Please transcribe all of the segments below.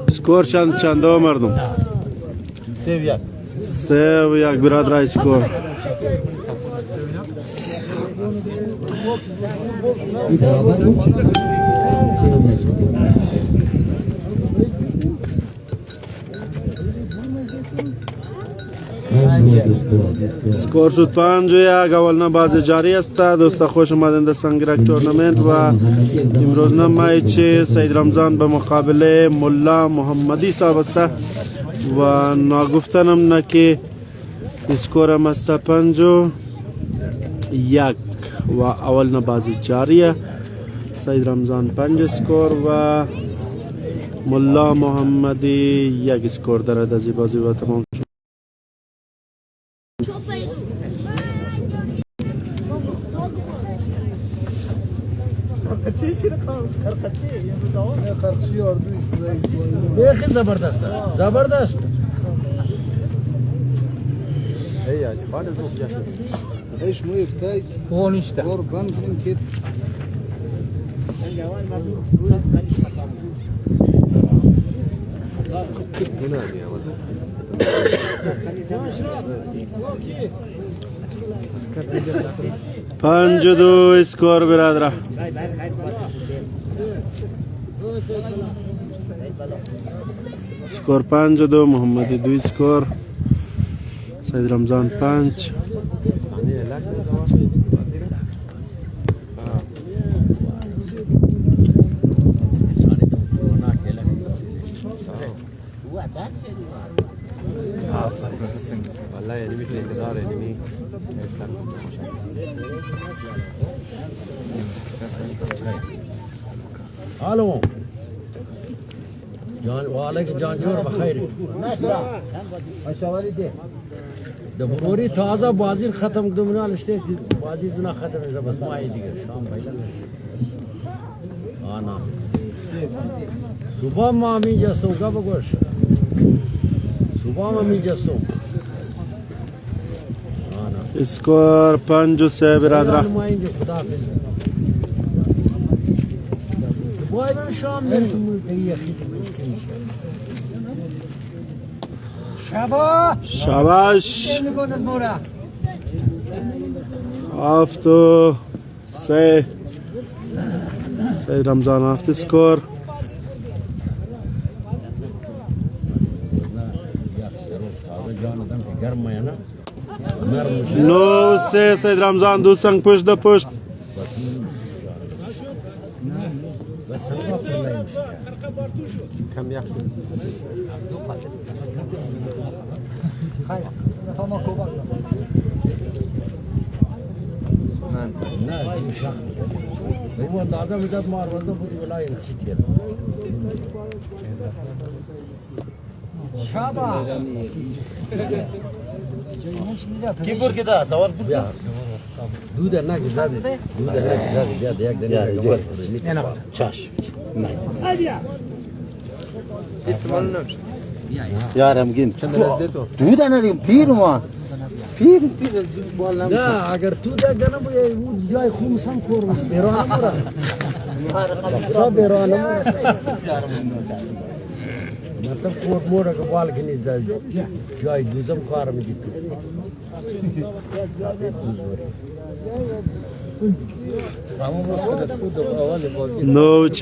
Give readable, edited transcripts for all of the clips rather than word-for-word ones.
سکور چنده مردم؟ 3-1 برادر سکور. سکور شد 5-1. اولنا بازی جاری است. دوستا خوش آمدین در سنگرک تورنمنت و امروز میچ سید رمضان به مقابل ملا محمدی صاحب است و ناگفتنم نه که اسکور هم است 5-1 و اولنا بازی جاریه. سید رمضان 5 اسکور و ملا محمدی 1 اسکور دارد از این بازی و تمام شد. خیلی زبردست زبردست ايش مو يكتاي هون اشتا قربان يمكن پنج دو اسکور برادر. اسکور 5-2. محمدی 2 اسکور. سید رمضان 5. الو جان وعليك جان جور بخير دبروری تازه بازی ختم کردم نه لشته بازی زنا ختم شد بس ما دیگه شام بیل آنا صبح ما می جستم کا بگوش صبح ما می جستم آنا اسکور 5-3 برادر. ما اینجا خداحافظ باید شام میرسم دیگه شاباش 7-3 سید رمضان 7 اسکور. 9-3 سید رمضان 2 سنگ پشت در پشت. هو دادا بجد ماروزه بودی ولای نشیدیم شابا كي بور كده تصور دود نه گزاد دود نه گزاد زیاد یک دنیا انا شاش استعمال يا رمگین دود انا دیم پیر ما پیر بالام نه اگر تو ده گنه بود جای خمسم کورش بیرانه مرا تا بیرانه مرا مطلب کور مورا که بال کنی جای دوزم کار میگی تو 9-4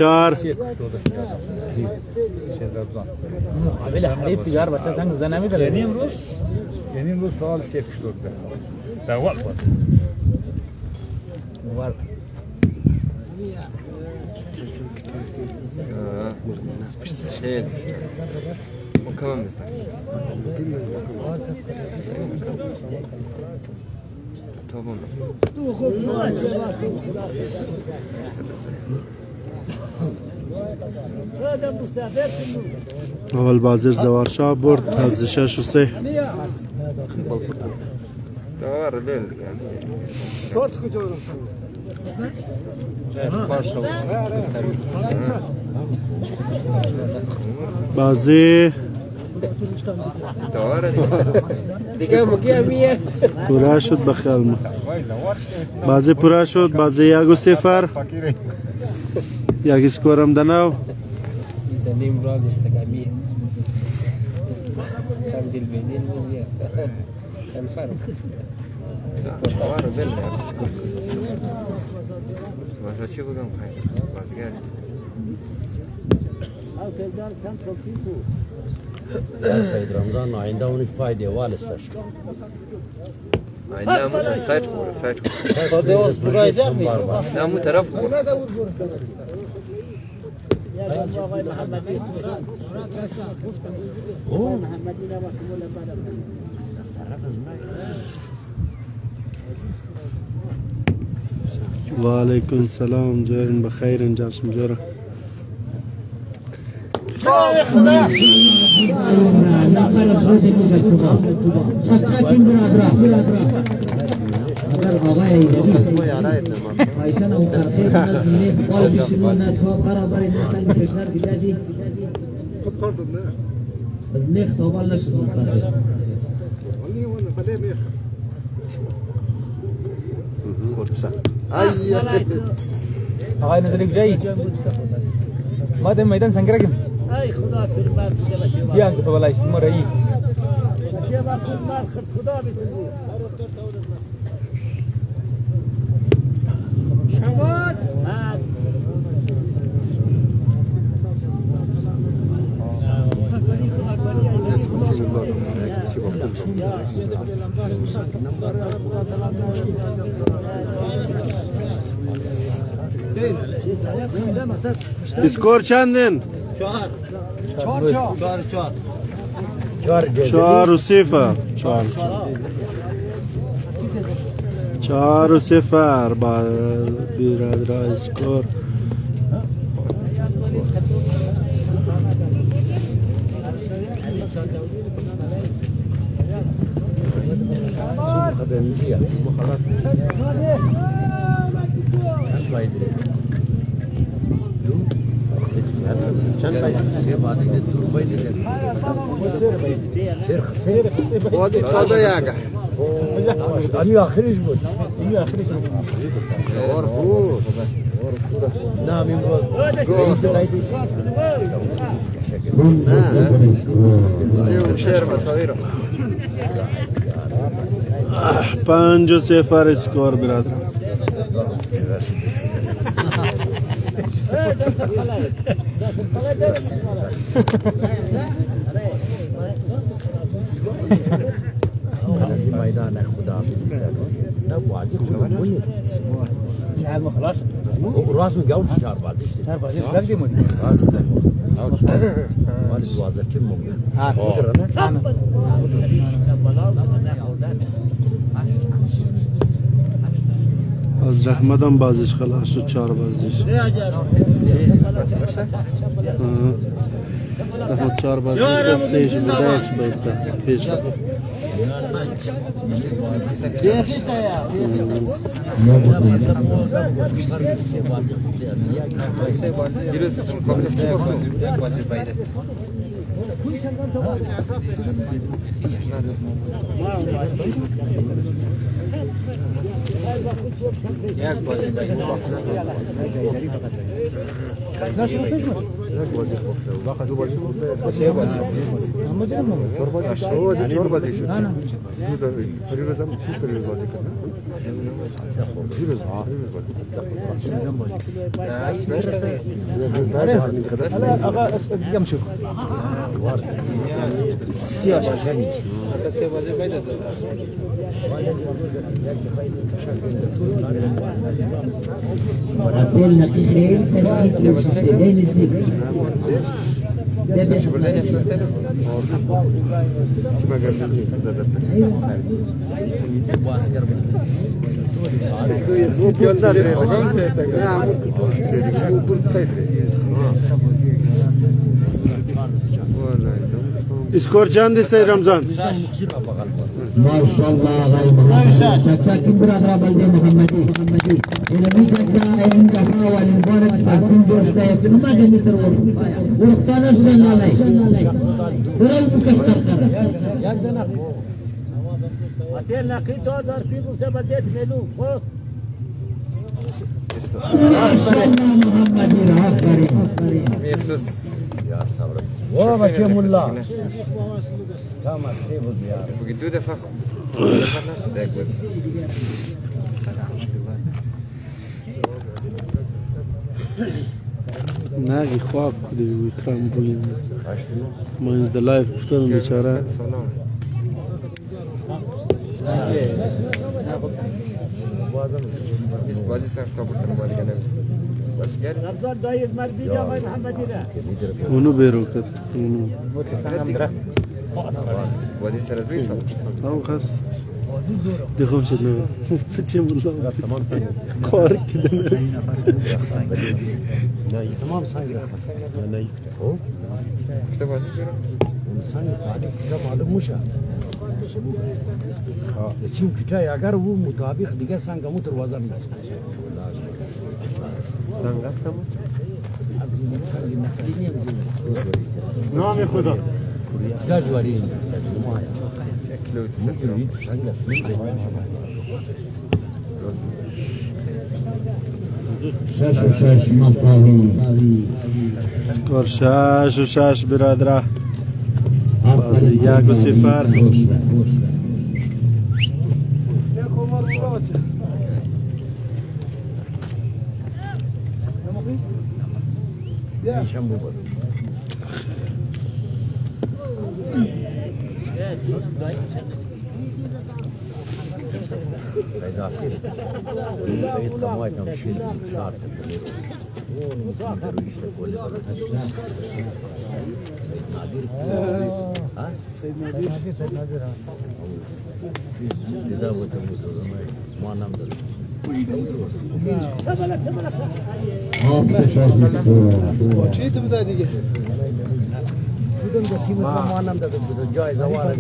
قابل حریف تجار بچه سنگ زنه میداره یعنی امروز فعال 3 پیش دکتر در اول باز اول الناس باش تشيل وكمان مستعد توبون اول بازی زوارشاه برد از 6-3. دار الليل بازی داره دیگه مگه میه پورا شد بخیال ما بازی پورا شد بازی 1-0 یک اسکور هم دنو نیم را داشته کمیه کم دل بینین میگه کم فرق داره بله واسه چی بگم خیلی بازیگر سید رمضان آینده اونش پای دیوال استش نه مو سایت خوره سایت خوره خدا برایزر می نه مو طرف خوره و علیکم السلام جارن بخیر انجام جورا آقای نظری کجایی؟ ما در میدان سنگ رکیم ای خدا تو بر دیگه باشه بیان که تو ولایش ما رایی چه وقت مال خدا بیتون شواز اسکور چندین 4-0 4-0 با برادر اسکور خدمزیه چند سایت سه بازی ده دور باید سر بودی تازه یاگه امی آخرش بود اور بود نه می شهر مساوی رفت 5-0 اسکور برادر میدان خدا نه بازی خدا کنی نه خلاص راست میگم چهار بازی شد چهار بازی لگ دی مودی ولی 12 تیم موندن از رحمت هم بازیش خلاص شد 4 بازیش رحمت 4 بازی کرد 3 بوده 1 بیتا پیش بیخی سیا دیروز مقابلش کی بود بازی بایده یک بازی بایده سه بازی دیگه شوف سه بازی بایده أقول نقيخين تسعيد وشتين اثنين اسکور چند سید رمضان؟ MashaAllah Ghai Muhammad. Chacha Kimbra Balde Muhammadi. Ini kita yang kahwa wal mubarak takun joshta yakun ma jani terwar. Urqana sunalai. Beral mukashtar kara. یک دنه اتل نقی 2000 پی گفته بدیت ملو خود MashaAllah Muhammadi afarin. مخصوص و بچه ملا کام استی بود یار بگی 2 دفعه نشد یک بازی ناگی خواب کده بی ترامپولین ما از د لایف گفتم بیچاره سلام biz bazı sen tabutun var gene biz. Bas gel. افضل دایز مردی جا آقای محمدی ده اونو بیرو کد اونو Bazı serezli sal. او خاص دخم شد نو بچه ملا کار کده نرس تمام sanki İşte bazı diyorum. sanki tarih kıta malummuş ha çim kıta agar bu mutabık diye sanki mutur vazan Sen gaz tamam. sanki nakliye نام خدا جاجوارين Kilo ötesi. Shash Masawi. سکور 6 برادره بازی 1-0 سيد كماي تمشي شعر سيد نادر إذا ما نام ما نام جاي زوال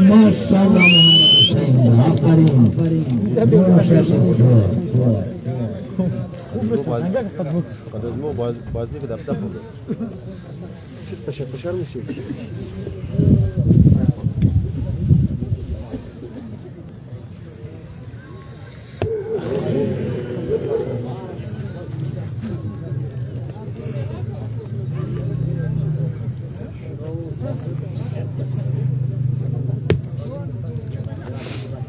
MashaAllah Muhammad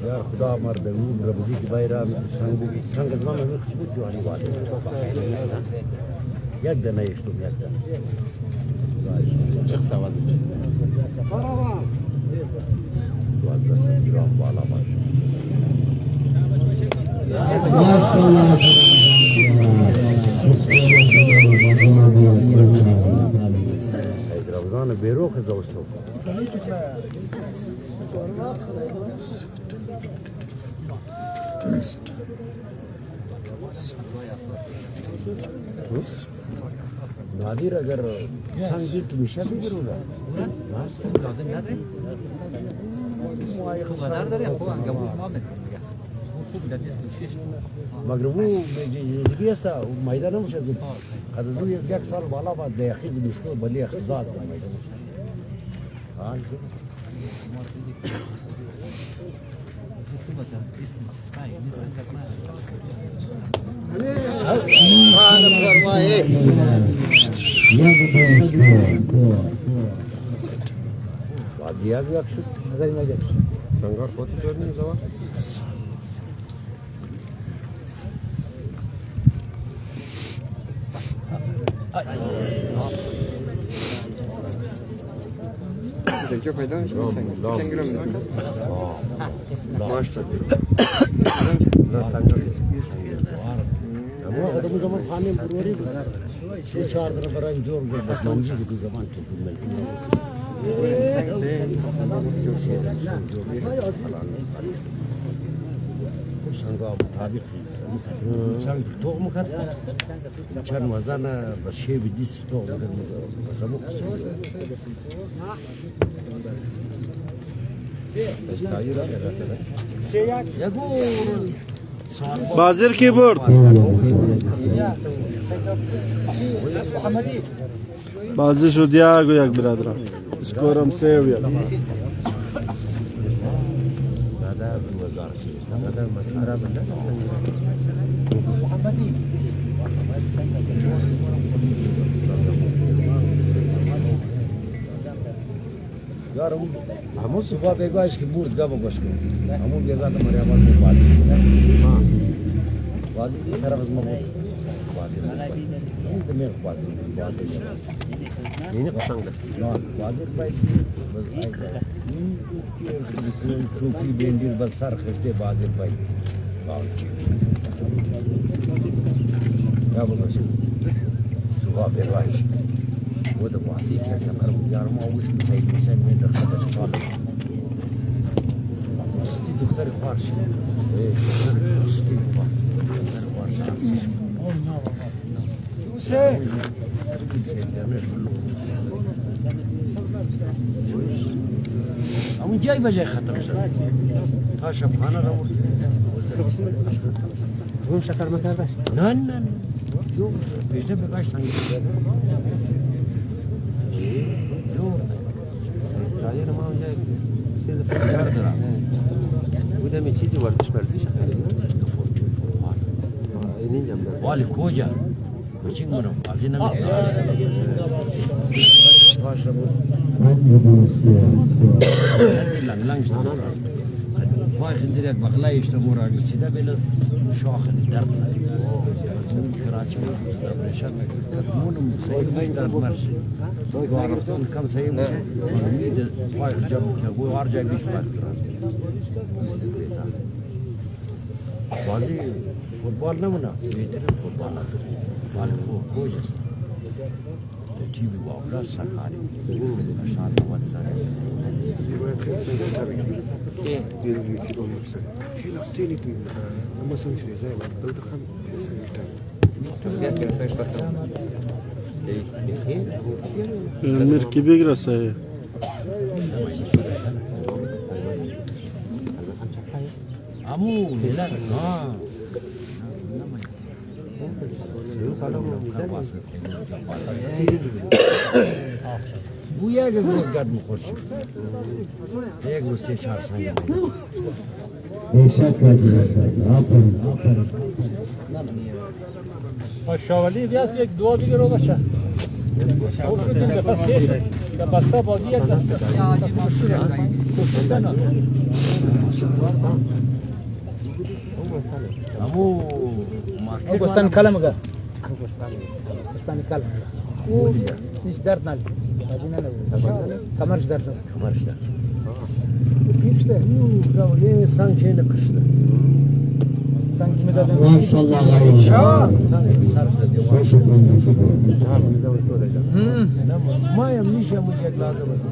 يا خدا مرد مين ربزيك بايرام سانغ زمان ما خشبوت جواني بعد يقدر ما يشتم يقدر شخص عوض رمضان بيروح زوجته نادر اگر سنگی تو میشه بگیرو نه لازم نداره خبردار داره خوب انگبوش ما بده خوب دادیست شش مگر او دیگه است میدان نمیشه قد از اون یک سال بالا بعد به خیز بیشتر بلی خزاز میدان بعد یک شد نظری نگرد Sangar foto görünüyor zaman. اینجا پیدا میشه سنگ گرم میزنی ماشتا اما قدم زمان خانه بروری سه چهار در برای جور جور بسنجی که زمان تو ملکی سنگا مطابق سنگ توق مخاط چند وزن بس شی بدیس توق بس ابو قسم بازر کی برد بازی شد یک و یک برادران اسکورم 3 و 1 یارم همون صفا بگویش که برد گاب گوش کن همون بگاد مریا بال بازی بازی طرف از ما بود بازی این دماغ بازی این قشنگ نه بازی باید این توکی بندیر بر سر خشته بازی باید باوچی یا بگوش صفا بگویش वो तो वासी क्या क्या कर यार मैं उसकी सही से में दर्शक का सवाल उसकी दुखतर ख्वाहिश है उसकी ख्वाहिश उसे हम جاي بجاي خطر تا شب خانه رو هم شکر مکردش نه نه جو بیشتر بگاش سنگی راجعنا ما جاي سيل فكر وده من چیزی ورزش خیلی اینی جنب والی کجا کوچینگ منو بازی نمیکنه باشه بود لنگ لنگ وای خندیت بغلای اشتمور اگه سیده بله شاخ درد کراچی برشان مونم سعید درد مرسی وارفتون کم سعید وای جب که وہ هر جای بیش وقت بازی فوتبال نمونه بهترین فوتبال ولی کجاست تیمی واقعا سرکاری اشتغال بود زنی خیلی کیلو مکسر خیلی سینی تو مثلا شو زي ما بدو خم مركبي رساي عمو لا bu یک روز گرد میخورد شد یک روز 3-4 سنگ شاولی بیاست یک دعا بگیرو باشه خوب شد این دفعه 3 شد در بسته بازی یک امو بستان کلم اگر بستان کلم هیچ درد نداره بازی نداره کمرش درد کمرش درد پیشته یه سنگ چه نقشته سنگ میدادن ماشاءالله سنگ سرش دیوار ما هم میشه مجید لازم است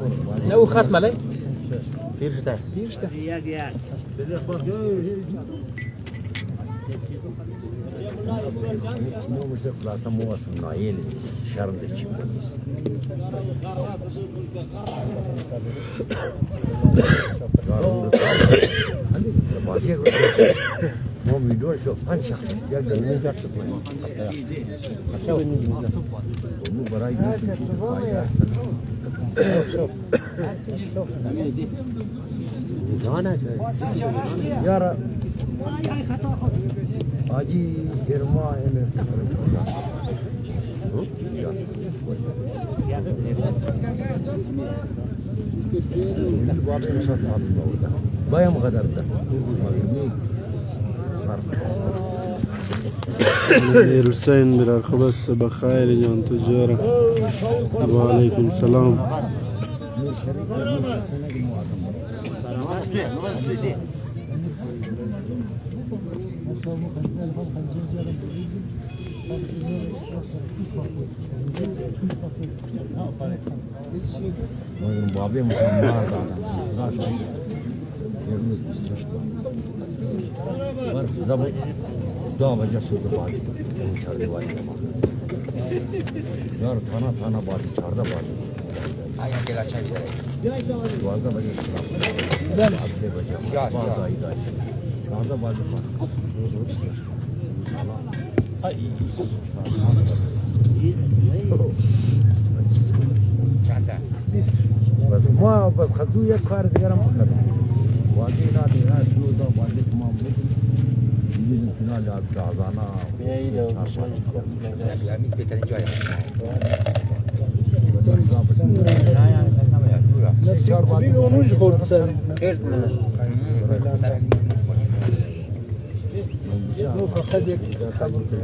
نه او ختم علی پیشته مو مش خلاص مو اسم نايل شرم دچ مو ویدیو شو پنج یا گنی جات مو برای چیزی دانا یارا Acı girma ele. Babam satın aldı orada. Bayam kadar da. حسين بالخبز بخير جان تجارة وعليكم السلام بابي مسمار دادا يرمز بسترشتو برف زبط دا وجه سود بازی چارده بازی یار تانا بازی چارده بازی آیا که راچه بیداره 12 بجه شراب 3 بجه دایی چارده بازی پاس بس ما بس خذوا یک کار دیگر هم بکنم واقعی نه شروع دا واقعی تمام بود دیگه فینال دازانا امید بهترین جای چهار بازی اونوش خورد سر نو فقط یک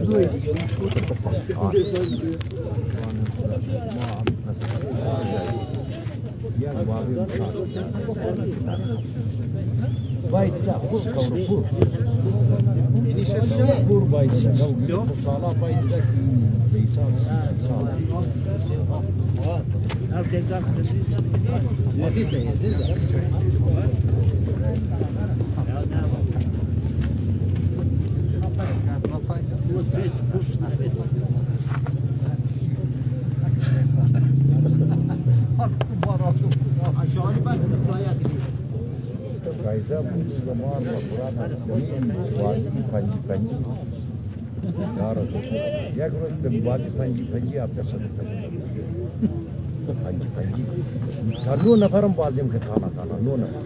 دوی دیگه باید دا خوب کور پور باید دا سالا باید دا بیسان سال Kaysa bu zaman Kur'an वाजी पंजी यार या करो वाजी पंजी आप दस पंजी नो नफरम बाजिम के खाना नो नफर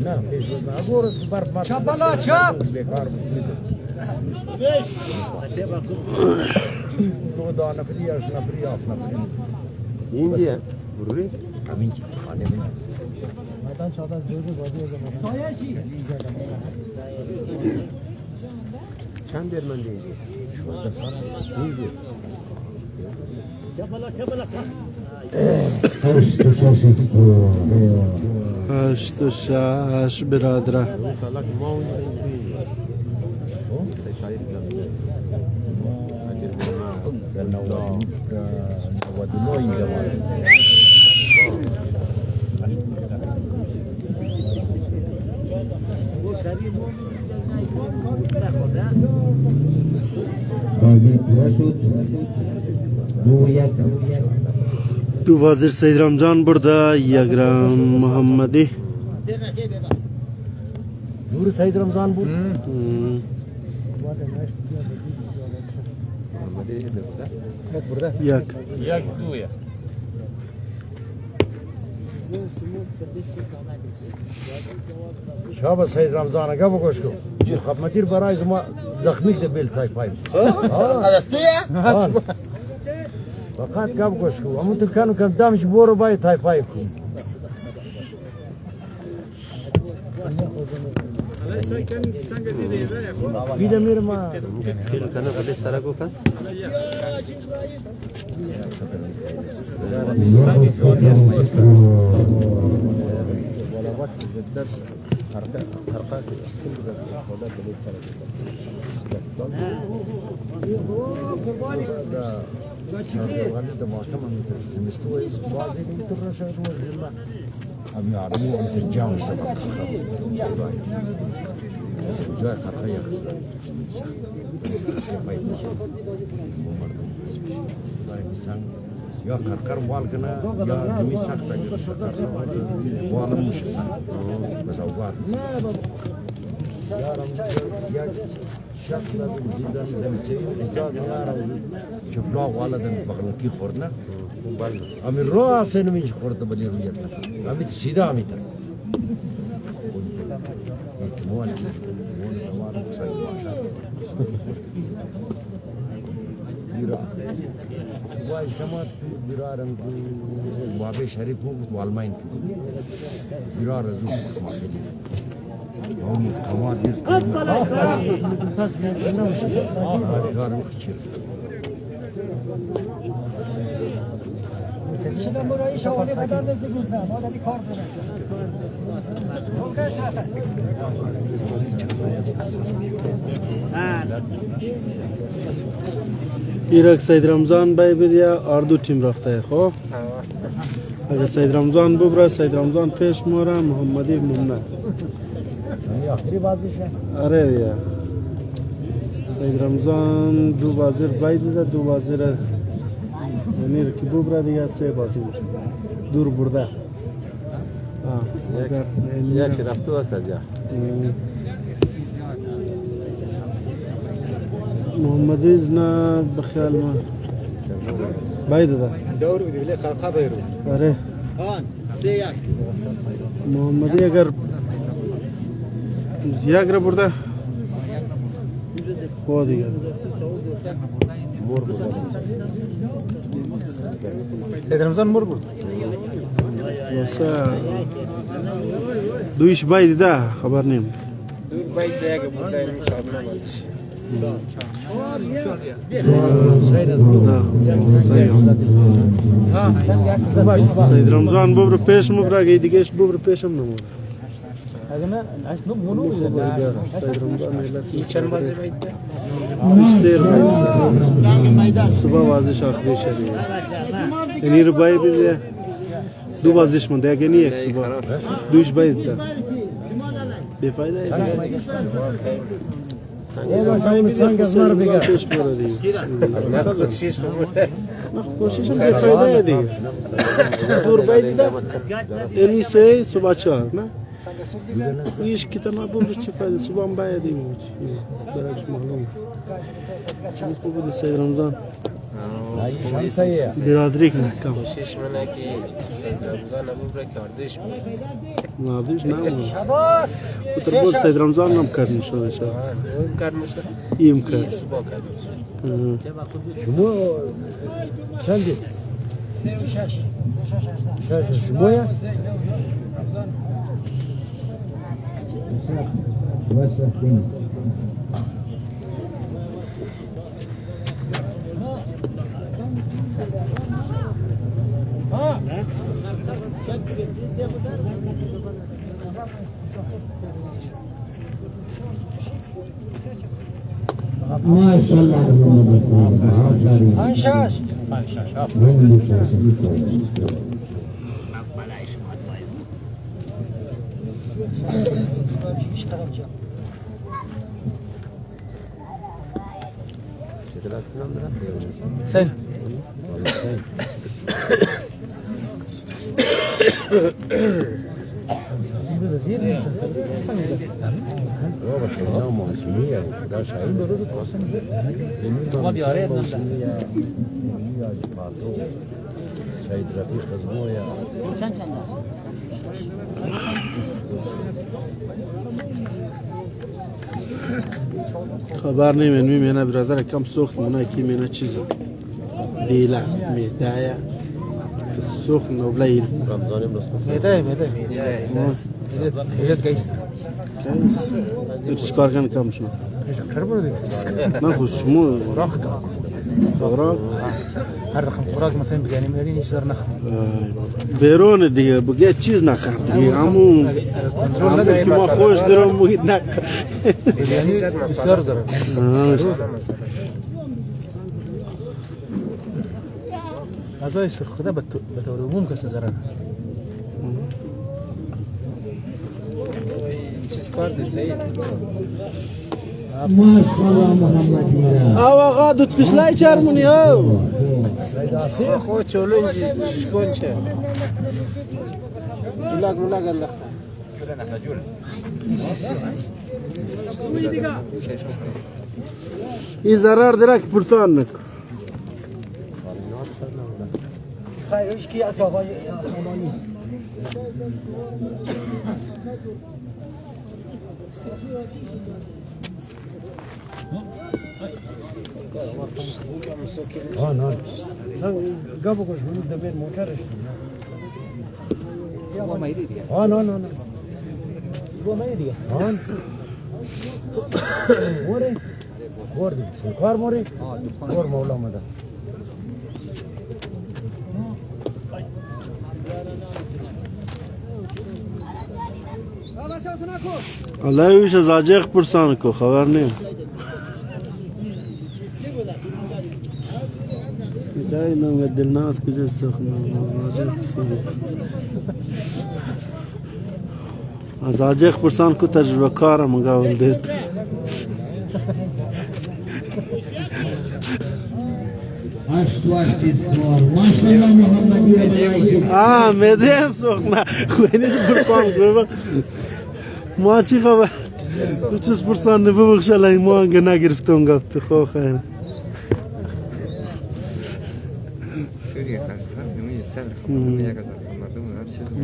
ना पेश अगोर बार चपला चप बेकार नो दा नफरी या नफरी आप नफरी इंडिया बुरी कमिंग खाने में چند درمان دیگه هشت و شش برادره دو وزیر سید رمضان برده یک رم محمدی نور سید رمضان بود یک دویه شابه سید رمضان اگه بگوش کن خب مدیر برای زما زخمی ده بیل تای پایم فقط گپ گوش کن اما تو کنو کم دمش برو بای تای پای کن بیده میره ما خیلی کنه خودش سرکو کس یا کرکر وال کنه یا زمین سخته والم میشه سخت بس اوقات یارم یک شکل دیدن دمیسه زاد یارم چپلا والا دن بغل کی خورد نه امیر رو آسه نمیشه خورد بلی رویت امیر سیدا امیر احتمال زمان سعی باشد و اجتماع بیرارم بابی شریف بود والماین بیرار زود ماکدی اون کمال دیست پس من نمیشه کارم خچیر ایرک سید رمضان بای بدیا اردو تیم رفته خب اگر سید رمضان ببره سید رمضان پیش موره محمدی ممنه آخری بازیشه آره دیگه سید رمضان دو بازی بای دیده دو بازی را یعنی که ببره دیگه سه بازی میشه دور برده یکی رفته است از محمدی زنا بخیال ما بای دیده دور بودی ولی قلقه بیرو آره محمدی اگر یک را برده خود دیگه سید رمضان مر بود واسه دویش بای دیده خبر نیم سید رمضان ببر پیش مبر اگه دیگهش ببر پیشم نمونه سید رمضان چند بازی باید صبح بازیش آخری شدید یعنی رو بای بیده دو بازیش منده اگه نیه یک صبح دویش باید ده بفایده پیش برده دیگه کوشش هم بفایده دیگه دور باید دیده یعنی سه صبح چهار نه ایش که تنها بوده چی فایده صبح هم باید دیگه برایش معلوم چیز بوده سید رمضان برادری کنه کم کوشش منه که سید رمضان ابو برای کاردش نادیش نه بوده بود سید رمضان هم کرد میشه شد کرد میشه ایم کرد صبح کرد میشه شما چندی؟ 6 شما یا؟ MashaAllah Hanşaş Sen ما بیاره ادنان سید رفیق ازمویا خبر نیم میمینه برادر کم سوخت منه کی مینه چیزه دیله میدایه سوخت نوبلیل رمضان امروز میده خیلیت گیست چیز کار کنه کم شنو کار برده نه خود شما خوراک کن خوراک هر رقم خوراک مثلا بگانی میاری نیش در نخم بیرون دیگه بگه چیز نخر دیگه همون که ما خوش درم بگید نخر بگانی بسیار زره غذای سرخده به طور عموم کسی زره چیز کار ده سید MashaAllah Muhammadiyya او آقا دوت پیشلای چرمونی او خود چولون شکون چه جلق ملق اندخته این ضرر درک پرسان نکن خیلیش کی از آقای امانی گابو کش منو دبیر موترش با مایری دیگه نه با مایی دیگه موری موری سنکار موری مور مولا مده الله ویش از آجیق پرسان کو خبر نیم دای نم دلناز کجا سخنه از آجیق پرسان از آجیق پرسان کو تجربه کارم مقاول دید ماشاءالله محمدی مدیم سخنه خوینی پرسان کو ما چی خبر تو چیز پرسان نبخش الان ما انگه نگرفتم گفت خو خیر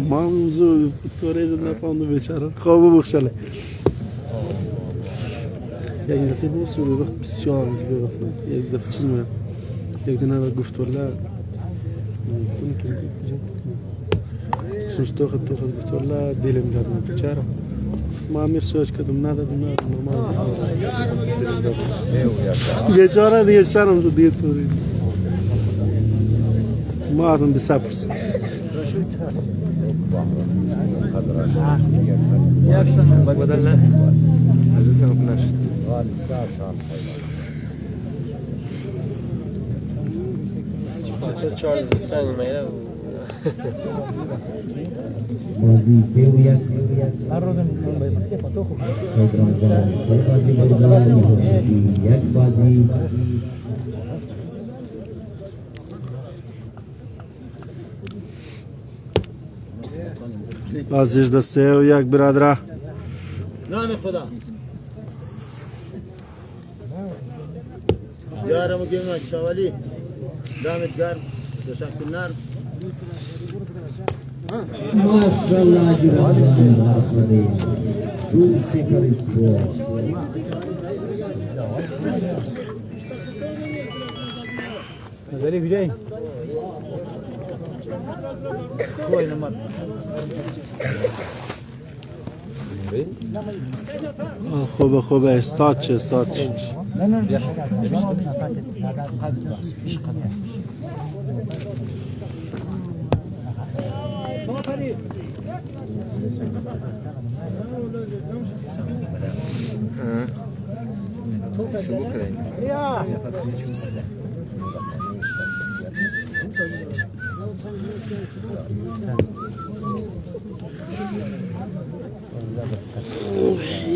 ما موضوع توریج نفهمده بیچاره خواب بخش الان یک دفعه بود سوری وقت بسیار یک دفعه چیز میاد یک دنیا گفت والله سوستو خد گفت والله دیلم دارم بیچاره ما امیر سوچ کردم ندادم نورمال بیچاره دیگه شرم تو دیگه توری ما آدم به سپرس بدل لا اساسا ما نشت چهار سال میره بازی پیویا یک بازی عزیز دسته و یک برادره نام خدا یارم گیم شوالی دامت گرم دوشک نرم ماشاءالله جواب دو سفر اسپورت نظری بیایی کوئی نمبر خوبه استاد چه استاد چه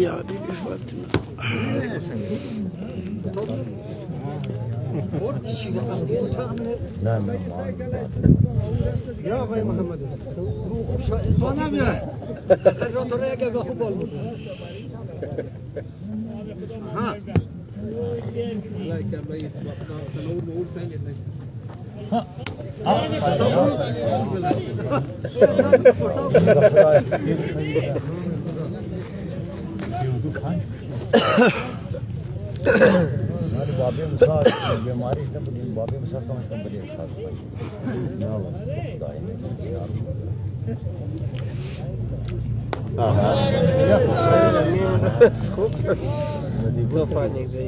يا حبيبي فاطمة يا أخي محمد बाबे मुसार बीमारी इसने बड़ी बाबे मुसार समझते हैं बड़ी एहसास भाई ना वाला खुदा ही नहीं यार سخوب تو فانی دی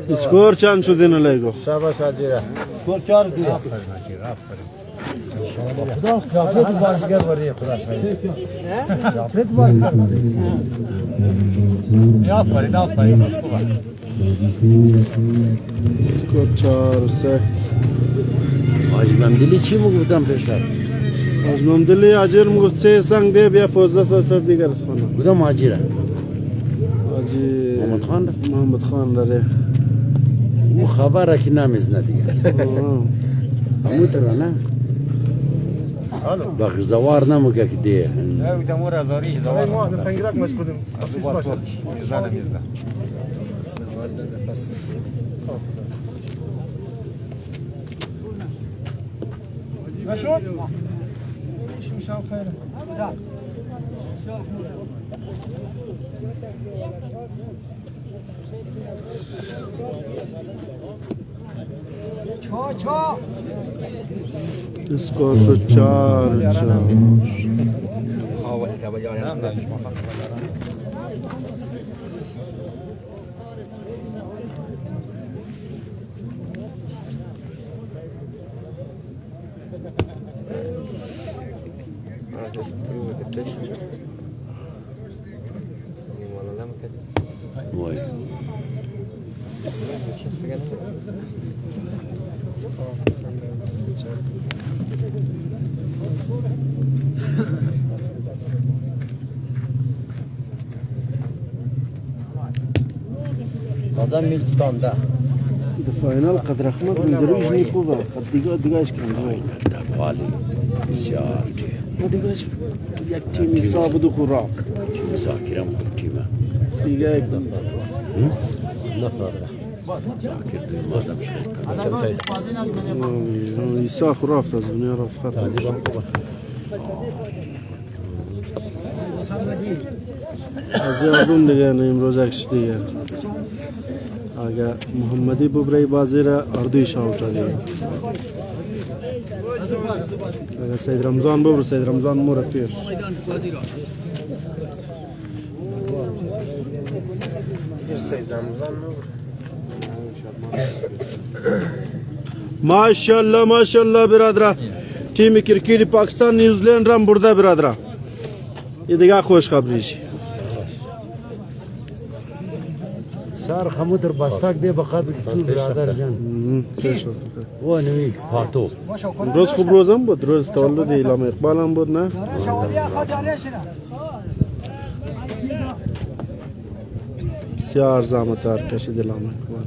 اسکور چند شده نلیگو شاباش آجیره سکور 4 دیگه خدا کافیت بازیگر بری خدا شاید کافیت بازیگر بری آفرین اسکور 4-3 حاج ممدلی چی میگفتم پیشتر حاج ممدلی آجیر میگفت 3 سنگ ده بیا 15 سال دیگر از خانه بودم حاجیره حاجی محمد خان لره او خبره که نمیزنه دیگه همون تره نه بخزوار نموگه که دیگه نه دمور ازاری زوار ما ده سنگرک مشکودیم زنه میزنه نشد میشم خیره اسکور شد 4-4 وای قدم میلستان ده ده فاینال قدر احمد من درویش نی خوبه قد دیگهش کمزوری والی بسیار دیگه دیگهش یک تیمی ثابت و خراب زاکرم خوب تیمه دیگه یک دفعه زاکر دوی مادم شد ایسا رفت از دنیا رفت خطر از یادم دیگه امروز اکش دیگه اگه محمدی ببری بازی را اردوی شاوتا دیگه اگه سید رمضان ببر سید رمضان مورا پیر ماشاءالله ماشاءالله برادر تیم کرکٹ پاکستان نیوزیلند رم برده برادر یه دیگه خوش خبریش سار خمودر بستاک دی بخاطر تو برادر جان و نمی پاتو روز خوب روزم بود روز تولد ایلام اقبال هم بود نه بسیار زحمتار کشید ایلام اقبال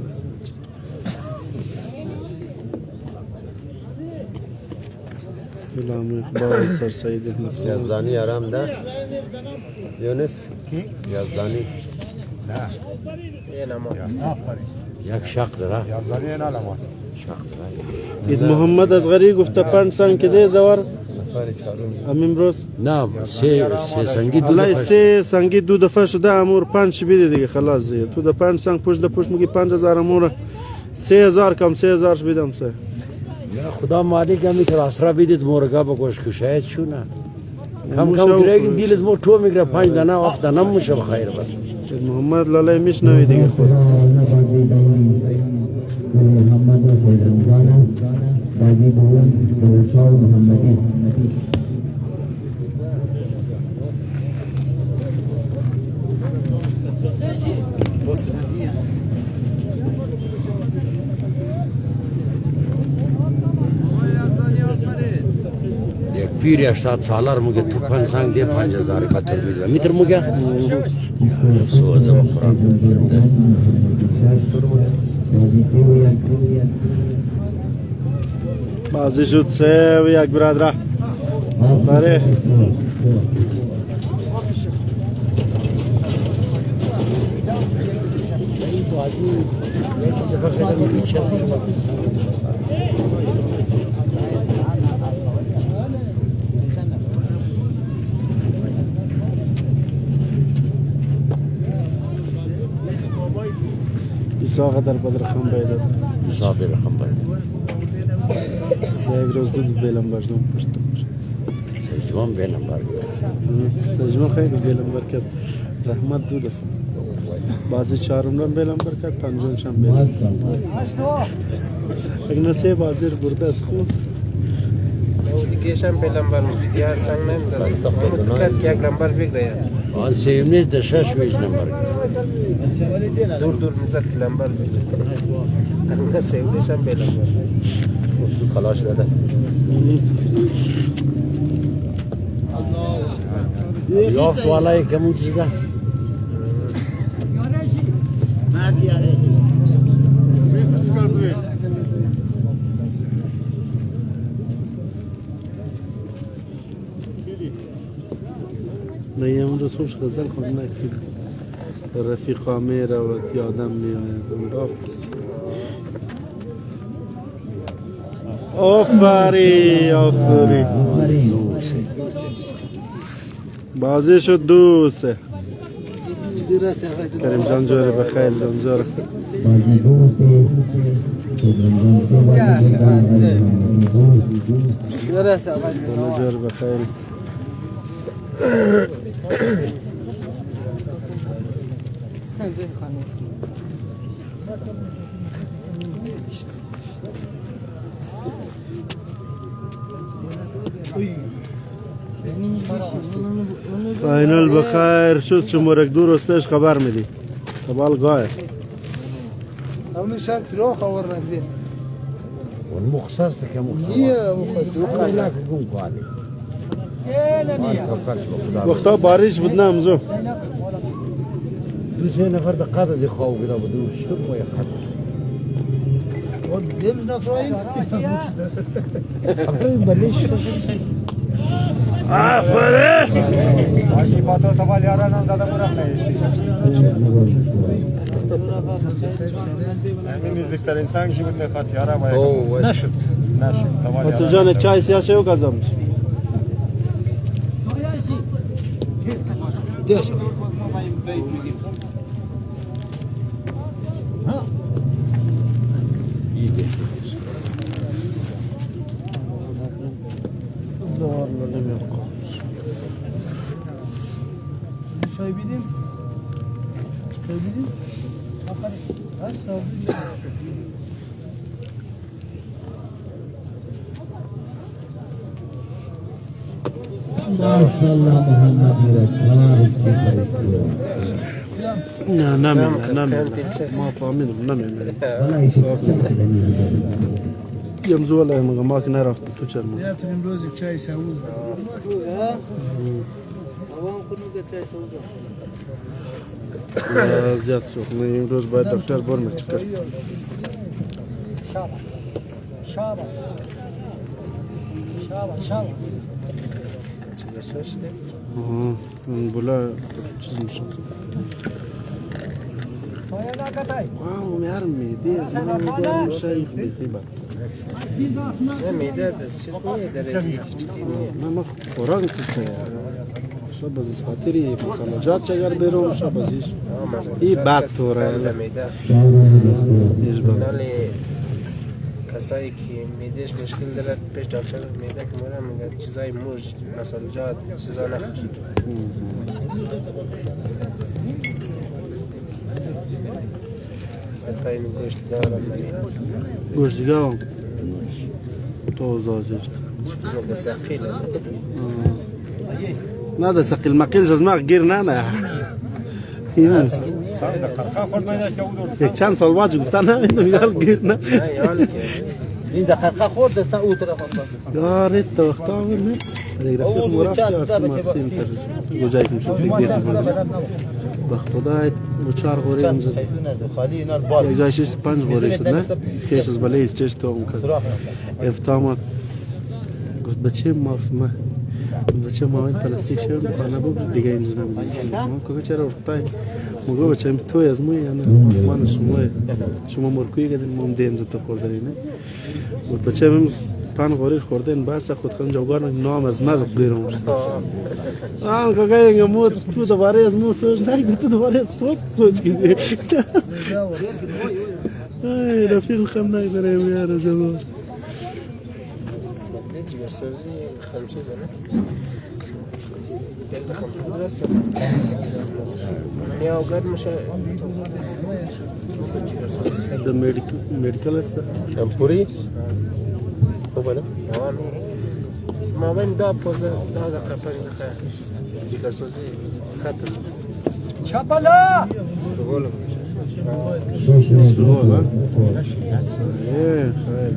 ایلام اقبال سر سید یزدانی آرام ده یونس یزدانی یک شق داره اید محمد ازغری گفته 5 سنگ که ده زوار هم امروز نه سه سنگی دو الان دفعه 3 سنگی 2 دفعه شده امور 5 بیده دیگه خلاص دیگه تو ده 5 سنگ پشت میگی 5000 امور 3000 کم 3000 بیدم سه خدا مالک همی که اسرا بیدید مورگا بگوش که شاید شو نه کم کم گریگین دیل از مور تو میگره 5 دانه 8 دانه میشه بخیر بس محمد لاله میشنوی دیگه خود محمد و سید رمضان بازی بون دولشاه محمدی یک پیر 80 سالار مگه تو 5 سنگ دی 5000 بطور میده میتر مگه سوزم قرآن بازی شد 3 و 1 برادر آفره ایسا قدر بدر خم بیدد ایسا بیر خم بیدد یک روز دو بیلم باشدم پشت سجمان بیلم برگرد سجمان خیلی بیلم برکت رحمت 2 دفعه بازی 4 رم بیلم برکت 5 شم بیلم اگه 3 بازی رو برده است خوب دیگه هم بیلم برمیشید یا سنگ نمیزد اما تو کرد که 1 نمبر بگره آن سیم نیست ده 6 ویج نمبر دور میزد که نمبر بگره اما سیودش هم بیلم مبسوط خلاص داده یافت والای کمون چیزده روز خوش غزل خوندن رفیقا میره و یادم میآید اون رفت. آفری بازی شد 2-3. کریم جان جوره بخیر جان جوره جوره بخیر. فاینال بخیر شد. شمارک 2 روز پیش خبر میدی تبال گایر اون شان ترو خبر ندی والمخصص كم مخصص وقال لك قوم قالي وقتا بارش بود نمزو زين فرد قاده زي خاو كده بدو شتف ويا قد دمش نفرايم حبيبي بلش نشط حسن جان چای سیاشه او کازمش چای بیدیم ماشاءالله محمد نه نمی‌دونم ما فهمیدم نمی‌دونم یمزو ولی ما که نرفت تو چرا یا تو امروز چای سوز زیاد سوخ این روز باید دکتر برمه چکر شاباش بولا چیز میشه واو میارمی دیز من شیخ بیخیبه نمیده چیز میده رزی من خوراک کسی شب از خاطری مثلا جات چگر بیرون شب ازیش ای بد توره میده نالی کسایی که میدهش مشکل دارد پیش دکتر میده که میره میگه چیزای موج مثلا جات چیزا نخورد حتی این گوشت دارم نگه گوشت دیگه هم تو زاجشت مگه سخیل نه ده سقیل مقیل از ما گیر نه یک چند سال واجه گفتن نمیدونم یال گیر نه این دقیقه خورده سن او طرف هم یاری تو وقتا آورد نه رفیق مرافتی آرسی مرسی میتر گوجایی که میشود دیگه دیگه به خدای بچار غوری اینجا خالی اینا البال یک جای 6-5 غوری شد نه خیش از بله چش تو اون کرد افتامت گفت بچه ما بچه ما این پلاستیک شد خانه بود دیگه اینجا نمیدونم ما که چرا افتای مگه بچه توی از موی یا نه من شما مرکوی کردین ما هم دینزا تو خورده نه بچه هم پان غوری خورده این بحث خود کن جوگار نام از مزق بیرون آن که گاینگه مو تو دوباره از مو سوچ نگه تو دوباره از خود سوچ کردی ای رفیق خم نگه میاره جوار جگرسازی خمسه نه يلا خمسة دراسة يا أولاد مش ده ميديكال است أمبوري هو بنا ما بين دا بوز دا دقيقة باش دقيقة جگرسازی ختم شابالا بسرعة صحيح خير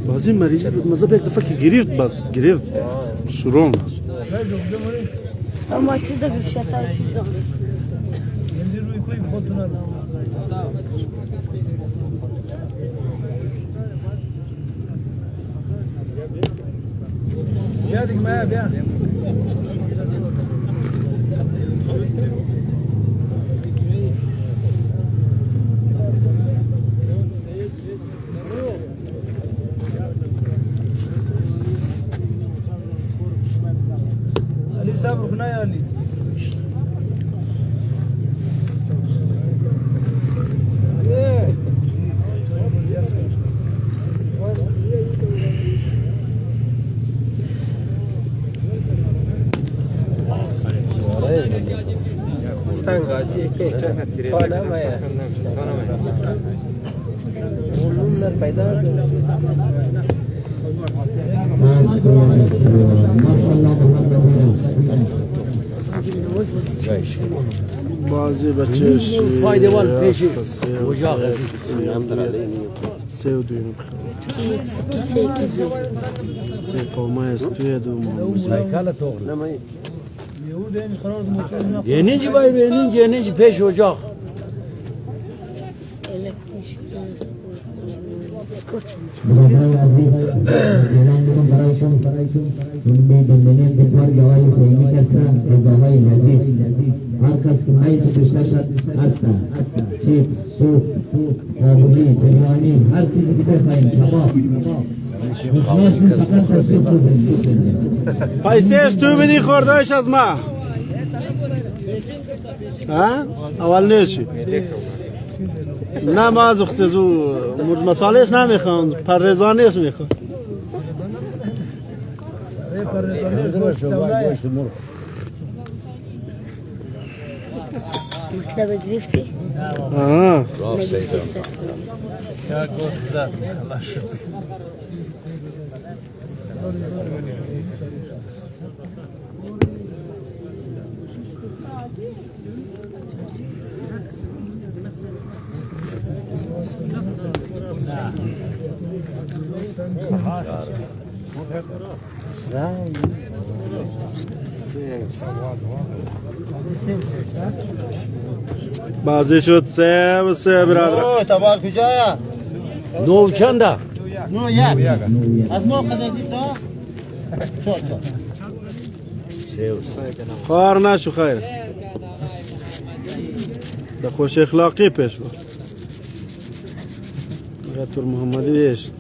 بعضی مریضی بود مذهب یک دفعه که گرفت بس گرفت شروع اما چیز داری شتای چیز داری بیا دیگه ما بیا علی صبر کن یا علی سنگ آجی که خانه مایا اون در پیدا بعضی بچهش فایده وال پیشی وجاق سه و دویم بخیر سه قومه است توی دو سایکال توغل یعنی چی باید بینین یعنی چی پیش اجاق برادرای عزیز اعلام می‌کنم برایشون این دندانی انتظار جوای خیلی هستن غذاهای لذیذ هر کس که مایی چه بشنشد هستن چیپس سوپ آبونی بریانی هر چیزی که بخواهیم کباب بشنشون فقط تشریف بزنید پیسهش تو بدی خوردهش از ما ها؟ اول نیشی نه ما از اختزو مسالهش نمیخوام پرزانیش میخوام مطلب گرفتی؟ آه نگرفتی سر بازی شد سه و سه برادر اوه تبار کجایا نو چنده نو یک از ما قدازی تا چور خوار نشو خیر ده خوش اخلاقی پیش بود غطور محمدی بیشت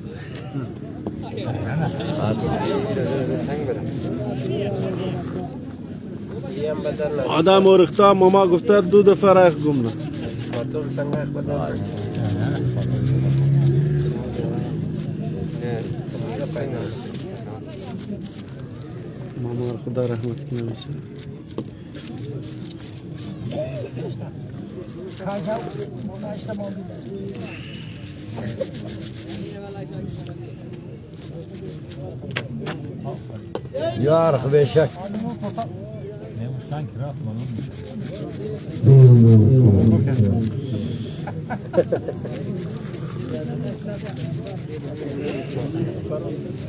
آدم و رختا ماما گفته 2 دفعه رخ گمنه خاطر سنگ رخ بدن ماما خدا رحمت کنه میشه یار خبیشک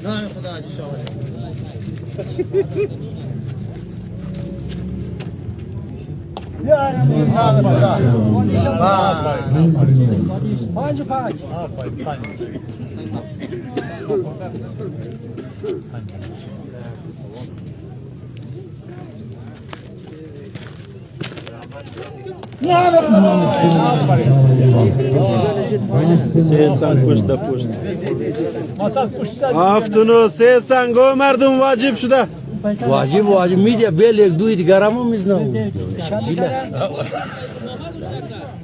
نه خدا شاهد یا رب پنج سه سنگ پشت در پشت هفتونو سه سنگو مردم واجب شده واجب میده بیل یک دوی دیگرم هم میزنم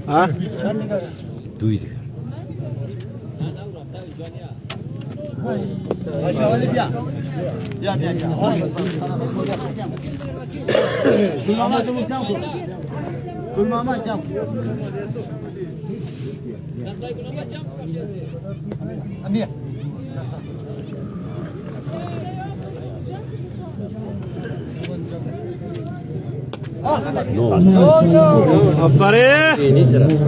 ها؟ دوی دیگر ماشاءالله بیا گل ماما تو کم کن گل ماما کم امیر آفرین اینی ترس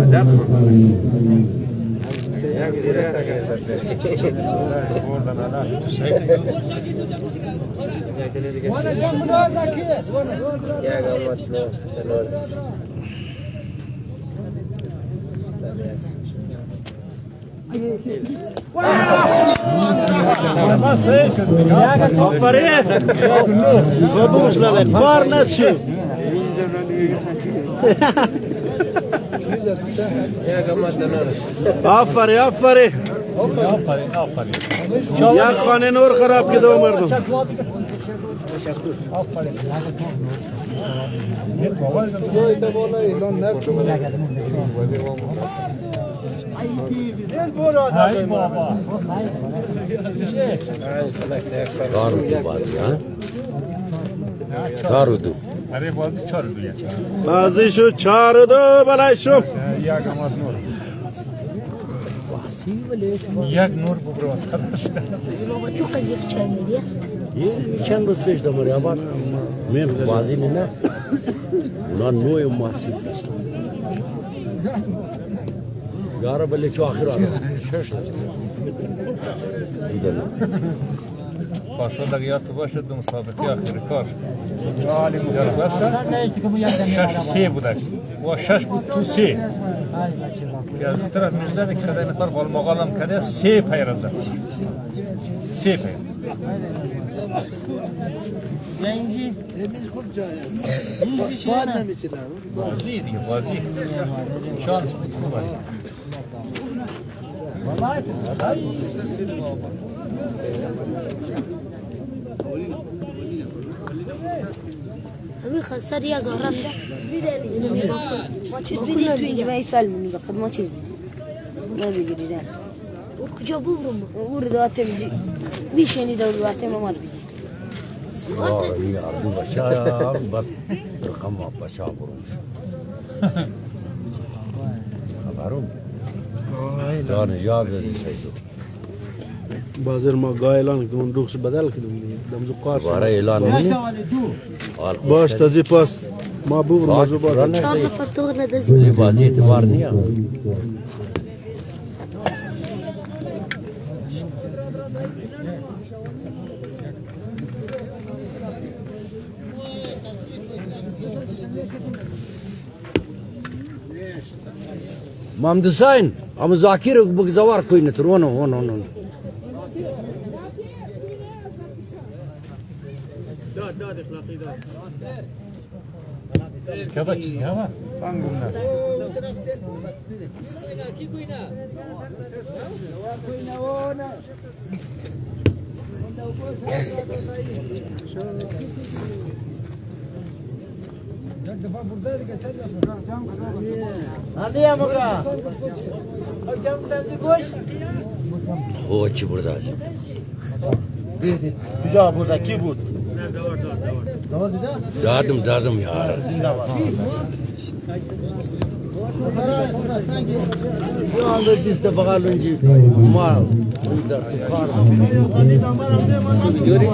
آفرین خودمش لده کار نشو آفرین آفرین یک خانه نور خراب کده مردم بازی شو 4-2 بلای شم یک نور ببرو تو قیق چای میدی؟ چند روز پیش دماری آباد من بازی نه اونا نوع محصیل است یارا بله چو آخر آره شش پاسا لگیات باشه دو مسابقه آخر کار عالی مدرس است 6-3 بوده و 6 بود تو 3 که از اون طرف میزده که خدای نفر بالمقالم کده 3 پیر زد 3 پیر اینجی خوب جایه اینجی باید نمیسیدم بازی دیگه بازی شانس بود خوبه همین خسر یک آرام ده بیداری ما چیز بیدی توی اینجا من سال منی بقید ما چیز بیدی را بگیری دن اور کجا ببرم اور داته بیشنی دور داته ممار بیدی این عبدو بشار بط رقم بشار بروش خبرم دار نجات شیدو بازار ما گاه اعلان که اون روخش بدل کدوم دمزو قار باره اعلان منی باش تازی پاس ما ببرم مزو بادن 4 نفر تو ندازی بازی اعتبار نیا محمد حسین هم زاکیر بگذار کوی نترونه هون داد اخلاقی داد که بچی همه انگوم نه خو چی برده از کجا برده کی بود دادم یار یا بیست بغل اونجی ما در تو کار بیاری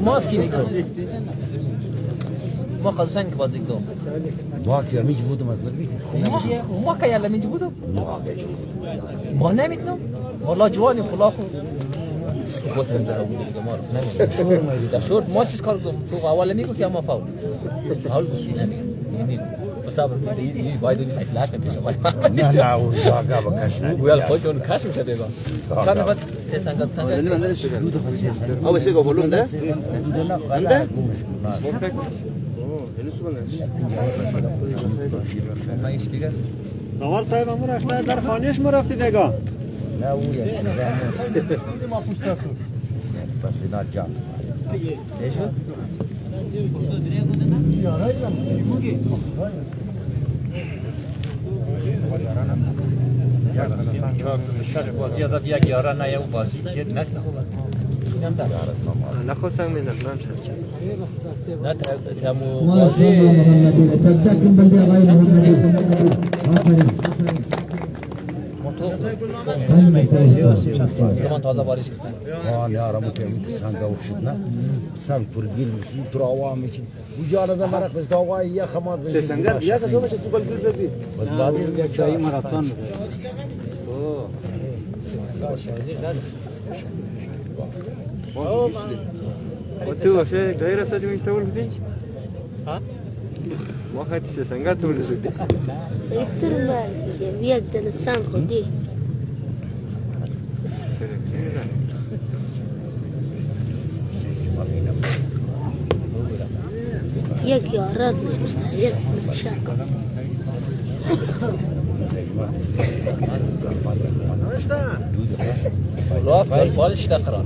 ماسکی دیگه ما خلصان که بازی کردم واقعی همیچ بودم از نبی ما که یالا میج بودم ما نمیتونم والله جوانی خلاق خود من در بود ما شورت ما چیز کار کردم تو اول میگو که ما فاول فاول یعنی صبر میگی باید اون فیصله کنی نه اون واقعا بکش نه ویل خوش اون کاش میشه دیگه چند وقت 300 او بشه گو بولون ده انده مایش دیگه نوار صاحب همون رفته در خانهش ما رفتی دیگه نه او یک بس اینا جان چه شد؟ بازی داد یک یارا نه اون بازی که نه اینم داد نخواستم میدم نم نه تمو بازی زمان تازه بارش کردن آن یارم که میتونن گوشت نه سال پرگیر میشی تو آوام میشی وجاله به مرخ بس داوای یا خماد سه سنگر یا که تو بشه تو بل گردی بس بعدی چای مراتان و تو باشه غیر از میشتول بودی؟ ما خیلی چه سنگه تو رسیدی؟ Victor Malik, یک دلستان خودی. یک یاران می‌شد، یک نشان. رافت بالش تقرا.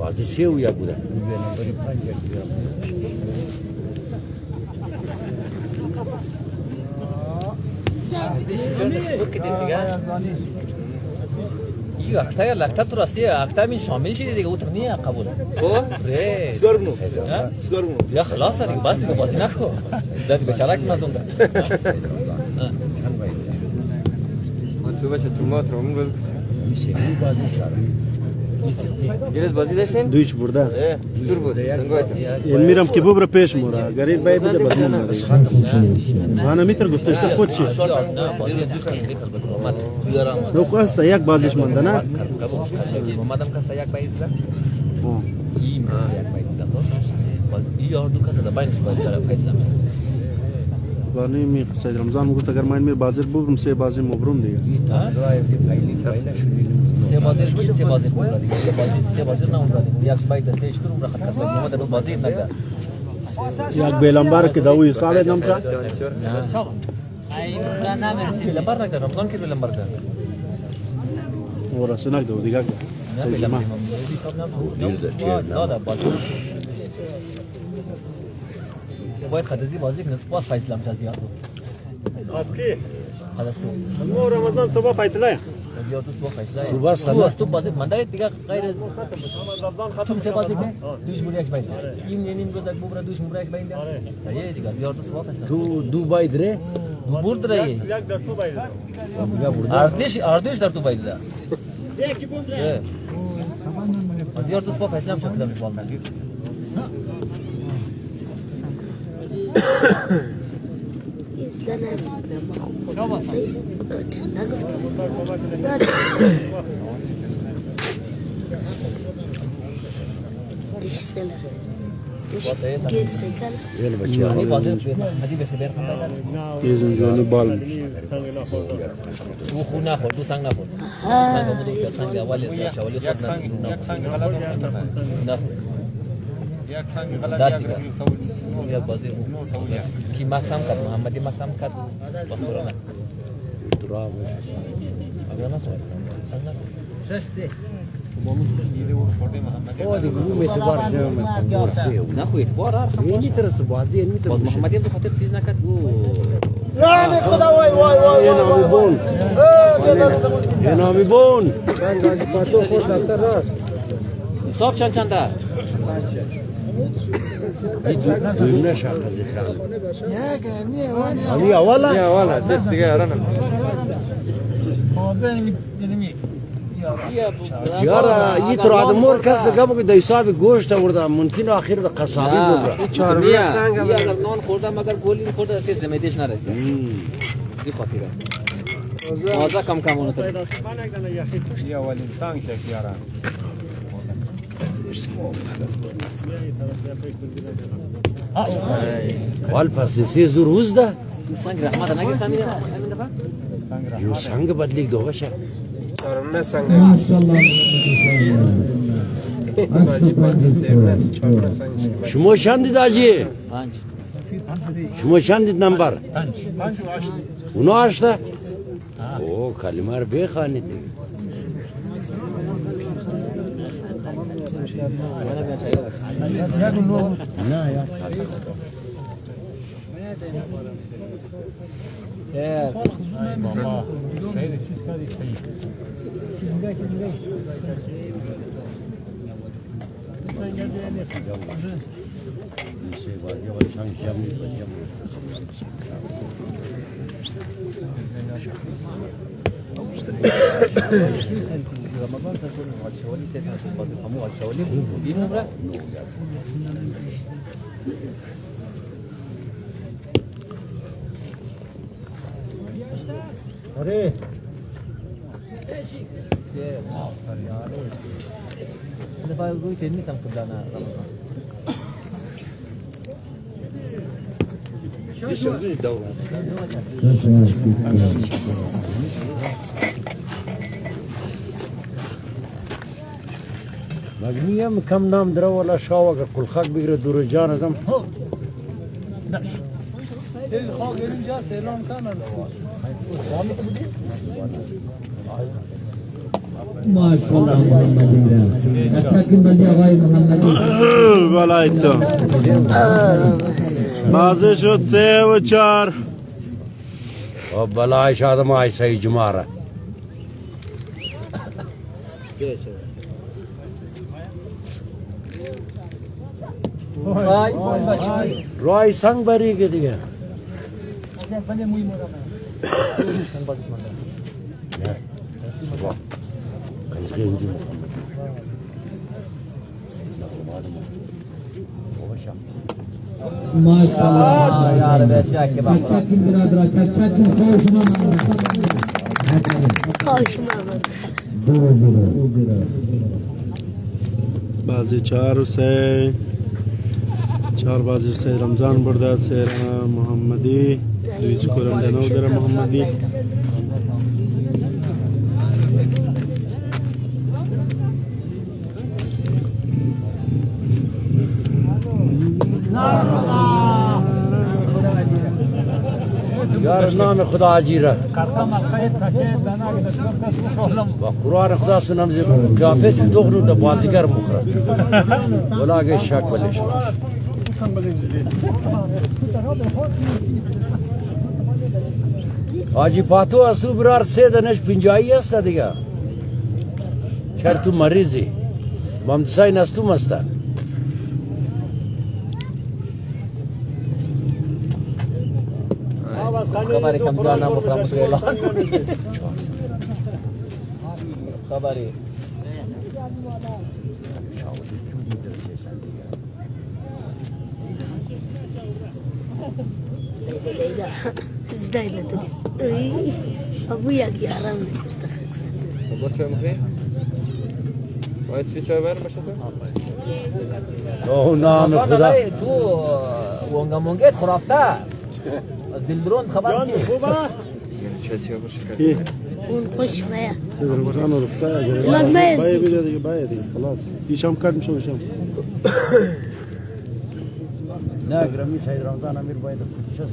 بازی سه و یک بوده این اکتا یا لکتا تو راستی اکتا من شامل شدی دیگه اوتر نیه قبول خب؟ سکار بنو سکار بنو یا خلاص دیگه بس دیگه بازی نکو زدی بیچاره که ندونگا تو بچه تو ما ترامون باز میشه این بازی شده دیروز بازی داشتیم؟ دویش برده چطور بود؟ سنگایت این میرم که ببره پیش مورا گریر باید بده بدمون مره انا میتر گفتش تا خود چی نو خواسته یک بازیش مانده نه مادام کسا یک باید ده این کسا یک باید ده باز این یار دو کسا ده باینش باید داره فیصله میشه بانی می سید رمضان گفت اگر من میر بازی ببرم سه بازی مبروم دیگه سه بازی شد سه بازی خوب دیگه سه بازی نه اون دیگه یک باید دسته اشترم را خط کنیم ما در بازی نگه یک بیلنبر که دوی سال نمسا ای نه مرسی بیلنبر نگه رمضان کی بیلنبر ده ورا سنگ دو دیگه نه بیلنبر دادا بازی باید خدازی بازی کنه باز فیصله میشه زیاد خاصی خلاص مو رمضان صبح فیصله زیاد تو صبح فیصله تو بازی منده دیگه غیر تو سه بازی کنه دوش بوری یک باید این روز یک بوبر دوش بوری یک باید صحیح دیگه زیاد تو صبح فیصله تو دو باید ره دو برد ره یک در تو باید اردش در تو باید ده یکی بوده زیاد تو صبح فیصله میشه کلام بال İzlen abi. Ama ne gıftı? İşteler. Gerisi kal. یه بچه هذه بازی هذه بخبر خنده تیزن جوانی بالمش تو خو نخور تو سنگ نخور سنگ بودو که سنگ اولی شوالی خود نخور یک سنگ غلط داد دیگه یا بازی کی مقسم کرد محمدی مقسم کرد باستورا نه اگر نه سنگ نخور او دیگه رو اعتبار شده نه خو اعتبار ارخم یعنی ترس بازی یعنی ترس باز محمدی هم خاطر چیز نکرد يعني خدا وای وای وای یه نامی بون یه نامی بون حساب چند دویمه شاقه زخران حالی اولا یا والا دست دیگه یارانم یارا یه تر آدمور کس دیگه بگه دا حساب گوشت آورده ممکن آخر دا قصابی ببره چهارمیه سنگ اگر نان خوردم اگر گولی خوردم تیز دمیدش نرسیده زی خاطره آزا کم اونو تر یا ولی سنگ شک یاران وال پس سه زور روز ده سنگ رحمت نگرفتم میده یو سنگ بدلیک دو بشه چهارم سنگ باجی پاتی سیرنس چهارم سنگ شما چندید آجی؟ 5 شما چندید نمبر؟ 5 اونا هشته؟ او کلمه رو بخوانید نه یا ماما سید چیز کاری رمضان سنتون والشوالي سيسان سنباز الحمو والشوالي بينهم برا آره انا باید روی تیم نیستم قبلا مگنیم کم نام داره ولا شاوه که کل خاک بگیره دور جان ازم ماشاءالله محمدی अच्छा की बंदी आवाज محمدی بالای تو بازی شد 3-4 بلایش آدم های سی جماره رای سنگ بری که دیگه माशाल्लाह यार वैसे आके अच्छा की बिरादर अच्छा की खुश بازی 4 بازی سید رمضان برده سیر محمدی دوی سکورم دنو داره محمدی یار نام خدا عجیره و قرآن خدا سنم زی قیافت دغنو دا بازیگر مخرد ولا اگه شک بلیش حاجی پاتو اسو برار سه دنش پنجایی است دیگه چر تو مریضی ممدسای نستو مستن خبری کم جانا مکرم سویلان خبری ازدايد تريس ابويا قيارم مستخلص بس شو مخي وايد في شو بار مشتو اوه نام خدا تو وونگا مونگت خرافته دلدرون خبر کی چه سیاه باشه اون خوش مايا سید رمضان و رفتای لا ما باید دیگه باید خلاص پیشم کرد میشم نه گرمی سید رمضان امیر باید چه صفت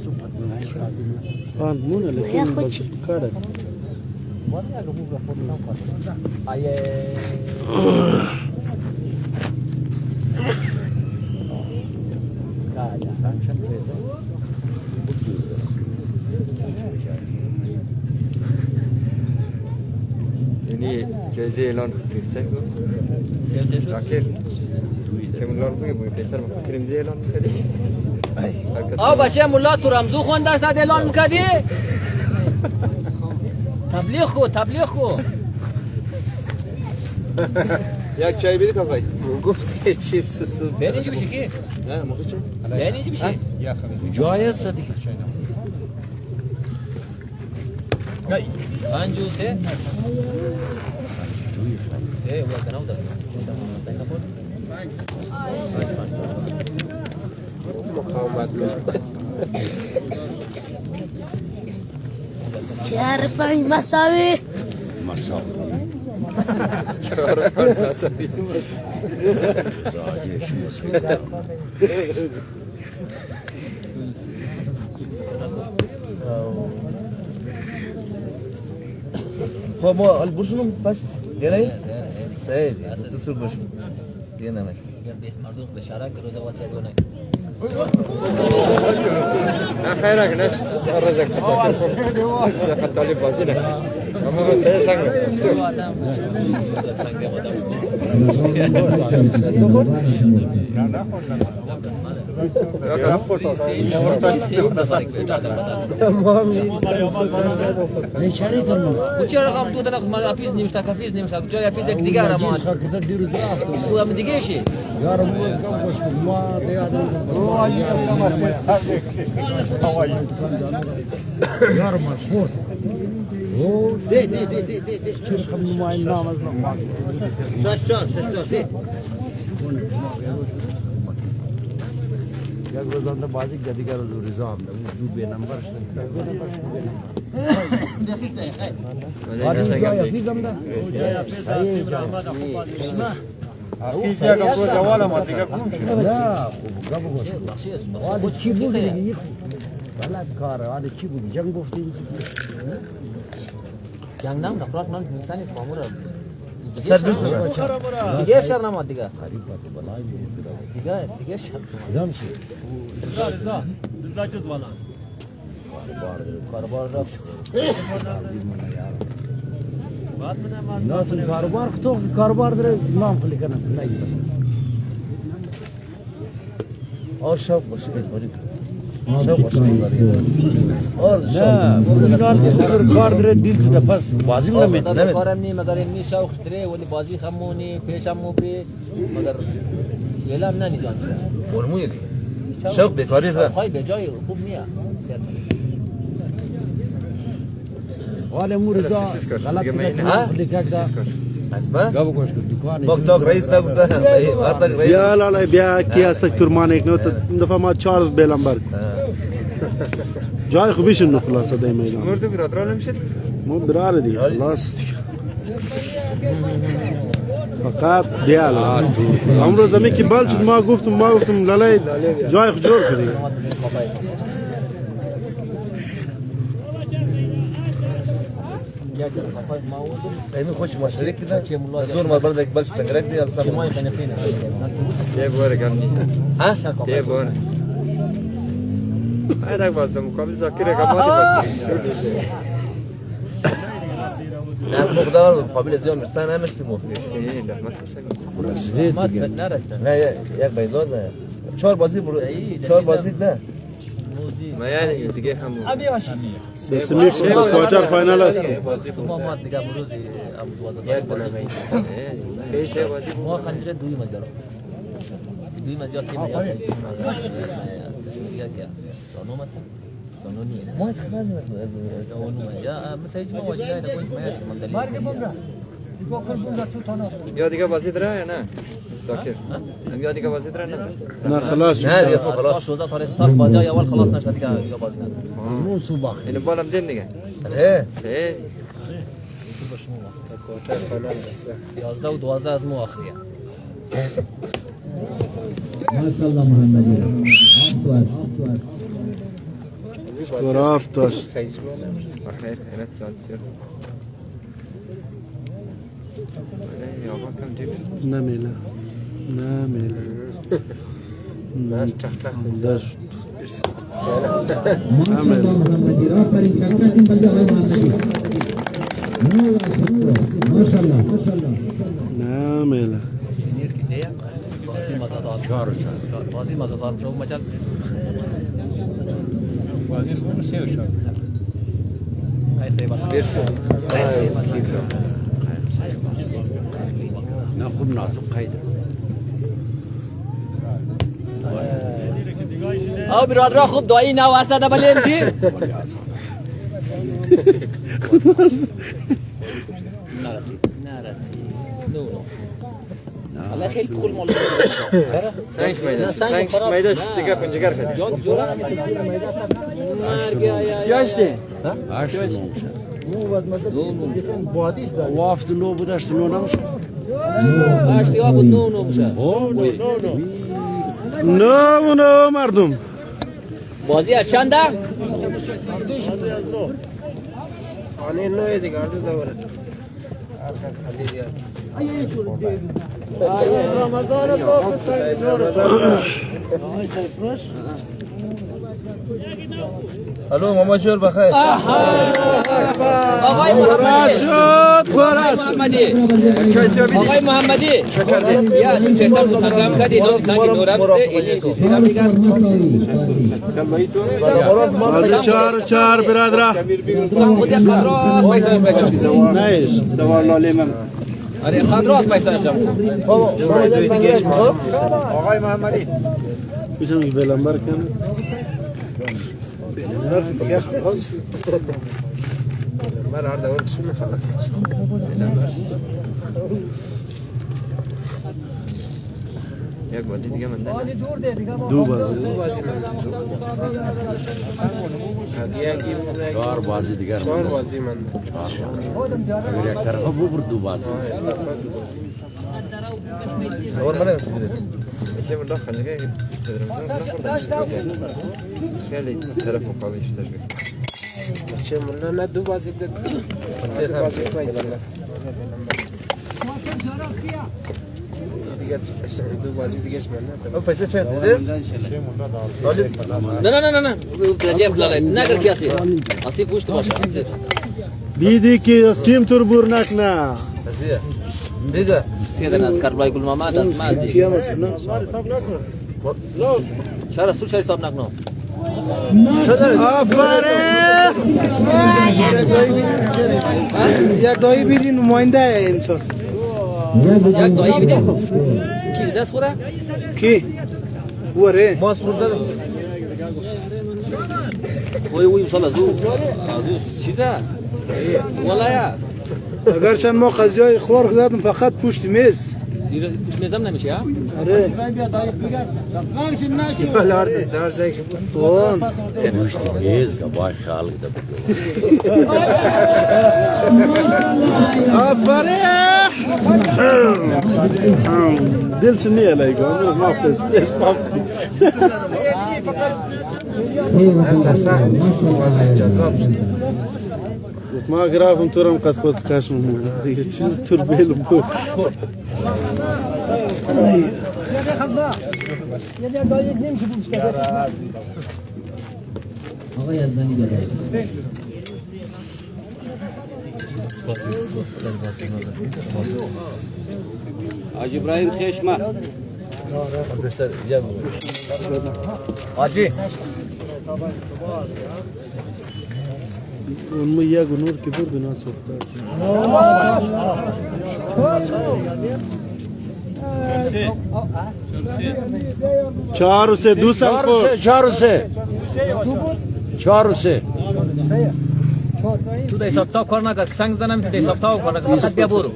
آن مونه لیکن بس کاره یعنی جایزه اعلان فرسته کو راکر چه مولار بگه پسر ما کنیم زی اعلان می‌کردی آ بچه مولا تو رمزو خوانده است اعلان می‌کردی تبلیغ کو یک چای بدید آقای گفت که چیپس سوپ بینیجی بشه کی نه موقع چه بینیجی بشه جای است دیگه پنجو سه و کنم دارم چهار پنج مساوی خب ما البرشنم بس گرایی سعید تصور بشم یه نمک مردم بشاره که روز واسه دونه خیرک نشت رزق خط طالب بازی نه اما سه سنگ چرا رقم تو دنخ ما افیز نمیشه کافیز نمیشه جای افیز یک دیگه را ما او هم دیگه شی یارو کم خوش ما دیادم یارو مشهور چشم نماین نام از نام شش ده یک روزانده بازی که دیگر روز رضا هم دو به نمبرش حفیظ یک امروز جوال ما دیگه کم شد نه خوب گفت چی بود دیگه بلد کاره حالا چی بود جنگ گفتیم جنگ نام نفرات نام میتونی فامورا سر بیست دیگه شر نماد دیگه دیگه شر کدام چی رضا جز والا کاربار رفت ناسن کاروبار تو کاروبار داره نام خلی کنه نه اور شوق باشه بری شوق باشه بری اور نه کار داره دیل شده پس بازی نمیده کارم نی مگر این شوق داره ولی بازی خمونی پیشم مو به مگر یلام نه نیجان برموی شوق بیکاری داره های به جای خوب نیا حالا مورزا غلط کرد اسمع گابو کوش دکان وقت رئیس نگفته وقت رئیس بیا لالا بیا کیا سکتور مانیک نو دفعه ما چارلز بیلنبرگ جای خوبیش انه خلاصه دی میدان مرد برادران نمیشد مو برار دیگه خلاص دیگه فقط بیا لالا امروز زمین که بال شد ما گفتم لالا جای خود جور کردی ایمی خوش مشارک کده زور مربرد یک بلش سنگرک دی السلام چه مای خنفینه یه باره کمی ها یه باره هر باز مقابل ذاکره کمالی بس از مقدار قابل زیاد مرسان امرسی مو ما نرسته نه یک بیزاد نه چهار بازی ده ما یعنی دیگه همون بس میشه کوارتر فاینال است ما ما دیگه بروز ابو ما خنجر دوی مزار که یا سانو مثلا سانو نیه ما خبر نیست سانو یا مثلا ما واجد نه کوئی مارگ بمرا یا دیگه بازی داره یا نه ذاکر هم یا دیگه بازی داره نه خلاص نه دیگه خلاص شده تا بازی اول خلاص نشد دیگه بازی نداره زمون صبح اینو بالم دین دیگه سه کوارتر فاینال است 11 و 12 از مو آخریه ماشاءالله محمدی سکور هفتاش بخیر خیرت ساعت یا با کم جیب شد نمیله دشت ماشاءالله محمدی را پر این چرچا دین بلده های محمدی ماشاءالله نمیله بازی مزدار شو مچل بازی است سه شد ایسه با نه خوب نازک قید او برادر خوب دایی نو واسطه بلیم چی نرسی نو الله خیلی کول مال سنگ میداش دیگه پنجگر کرد سیاش ده وافت نو بودشت نو نمشه اشتی آبود نو میشه نو مردم بازی از چنده؟ آنه نوی دیگه آرده دوره الو ماما جور بخیر آقای محمدی یا چهتر مسلم کردی دو سنگی نورم بازی چهار برادره سنگودی قدراس پیسه بگم نیش سوار لالی من آره قدراس پیسه آقای محمدی میشم که بیلنبر کنه من هر دور کشون خلاص یک بازی دیگه من دارم. دو بازی چهار بازی دیگر چهار بازی من اگر یک طرف ببر دو بازی اور منه سیگرت میشه من داخل دیگه خیلی طرف مقابلش تشکیل چه من نه دو بازی دو بازی دیگه دو بازی دیگه من او فیصل چند دیده نه نه درجه فلان نگر کیاسی اسی پوشت باشه اسی دیدی که از تیم تور بور نکنه ازیه دیگه سیدن از کربلای گل محمد از مازی کیا مثلا شهر است تو شهر حساب نکنم آفرین یک دایی بیدی نماینده انسان یک دایی بیدیم کی دست خوره کی وره ما سرده وی مثلا زو چیزا ولایا اگر چند ما قضیه خور دادم فقط پشت میز پشت میزم نمیشه ها آره ولا دار شيء اون پشت میز که باید خالق ده آفرین دل سنیه لایگو ما پس جذاب ما گرافم تورم قد خود کشم دیگه چیز تور بیلم بود آقا یزدانی گره حاجی ابراهیم خشمه حاجی اون مو یک نور که برد نه سوخته 4-3 دو سال خورد 4-3 تو ده حساب تا کار نکرد که سنگ زدنم ده حساب تا کار نکرد فقط بیا برو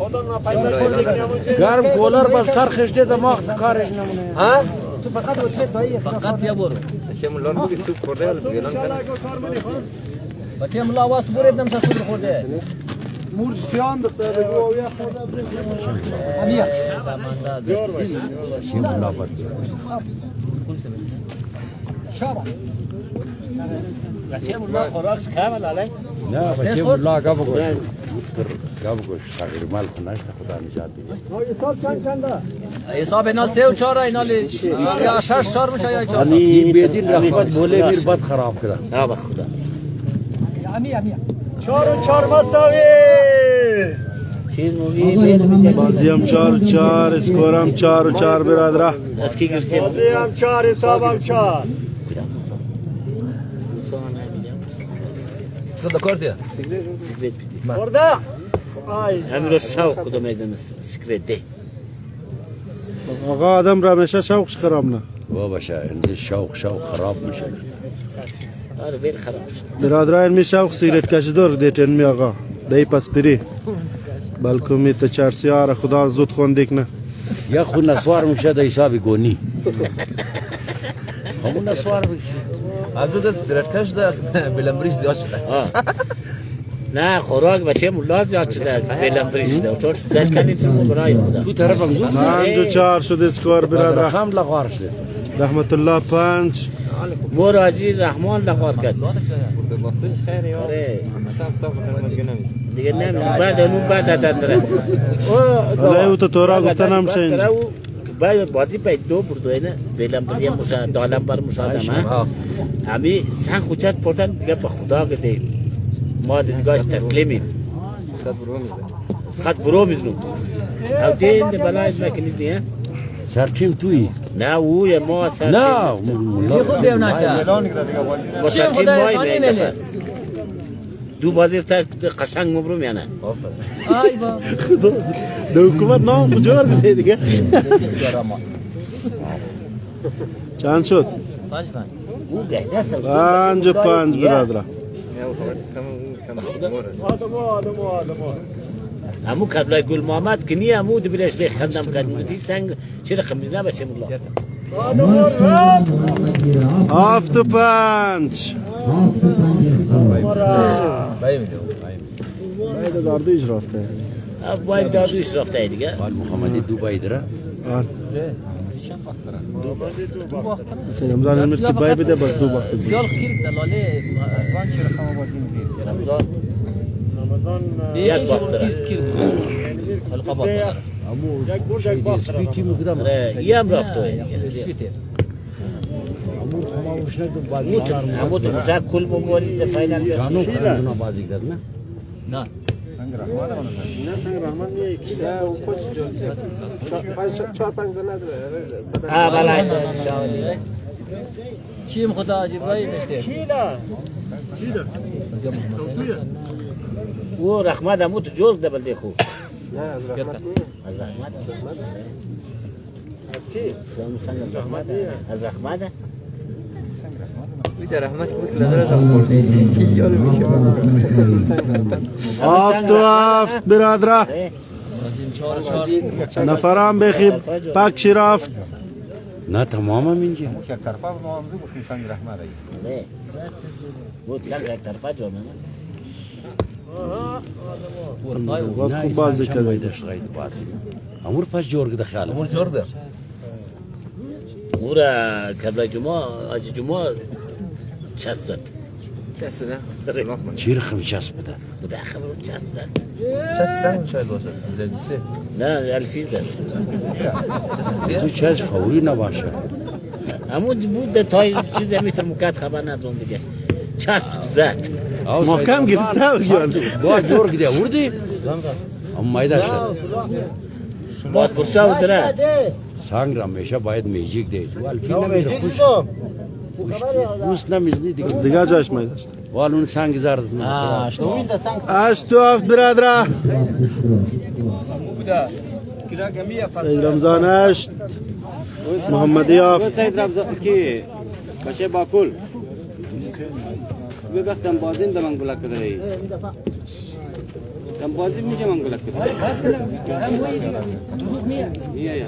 گرم کولر با سر خشته دماغ کارش نمونه ها تو فقط وسیله دایی فقط بیا برو شما لان بگی سوپ خورده ولی بیلان کنه بچه ملا آواز تو برید نمشه سود خورده مورج سیان دکتر بگو یا خدا امیا شیملا برد بچه ملا خوراکش کامل علی نه بچه ملا گاب گوش گاب گوش تغییر مال خونش خدا نجات بده حساب چند حساب اینا 3 و 4 اینا یا 6 4 میشه یا 4 این بیدین رحمت بوله میر بد خراب کرد نه به خدا امیا 4 مساوی بازی هم 4-4 اسکور هم 4-4 برادره بازی هم 4 حساب هم 4 صدا کارتیا سیگرت بیدی برده همین رو شوق کدوم میدن سیگرت ده آقا آدم را همیشه شوقش خراب نه بابا این شوق خراب میشه آره ویل خراب شد برادران می شوق سیگرت کشیدور دیتن می آقا دایی پس پری بلکه می تا 4 سیاره خدا زود خوندیک نه یا خود نسوار میشه در حساب گونی خود نسوار میشه عبدو ده سیگرت کش ده بلمبریش زیاد شده نه خوراک بچه ملا زیاد شده فعلا بریشده چون زد کنیم تو برای خدا تو طرف هم زود 5-4 شد اسکور برادر رقم لغار شده رحمت الله 5 مور حاجی رحمان لغار کرد به باختش خیلی یا مثلا تا بخیر دیگه نمیشه دیگه نمیدونم بعد اون بعد دادره حالا او تو تورا گفتن هم شنج باید بازی پای دو برد اینه بلم بر مشاهده دالم بر مشاهده ما همی سن خوچت پردن دیگه به خدا گده ما دیگه تسلیمیم فقط برو میزنم او دین بلای مکنیز نیه سرچیم توی نه اوی ما سرچیم نه خود بیو نشده با سرچیم مایی میگه دو بازی تا قشنگ مبروم یا نه آی با دو حکومت نام بجار بده دیگه چند شد 5 5 5 برادر همو قبل گل محمد کنی همو دبیرش به خندم کردیم تی سنگ چه رقم میزنه بچه مولا هفت و پنج باید داردویش رفته باید داردویش رفته دیگه محمدی دوبای داره مثلا رمضان امیر که باید بده بس دو باید زیال خیلی دلاله رمضان یک باخت خلقه باخت یه هم رفته همو تو موشک کل بگوارید فاینال بیاستی نه چیم خدا عجیب رایی نشته او رحمت همو تو جوز دبل دی خوب نه از رحمت نیه از رحمت از کی؟ از رحمت در رحمت بود لذت خوردی یارو میشه هفت و هفت برادره نفران بخیب پکشی رفت نه تمام هم اینجا نه بود سنگ یک طرفه جامعه وقت خوب بازی کرده امور پس جورگ دخل امور جور ده مورا قبل جمعه اجی جمعه چست زد چی رقم چسب بده بوده خبرم چست زد چسب سنگ شاید باشه لگوسه نه الفی زد تو چسب فوری نباشه همون بود تای چیز میتر مکات خبر ندارم دیگه چست زد محکم گرفته با جورگ ده وردی اما مایده شد باید فرشه بودره سنگ را میشه باید میجیک ده تو الفی نمیره خوش روز نمیزنی دیگه جاش میداشت وال اون سنگ زرد هشت و هفت برادره سید رمضان هشت محمدی هفت سید رمضان کی بچه باکل به وقت دم بازی دم گلک کدایی دم بازی میشه من گلک کدایی میه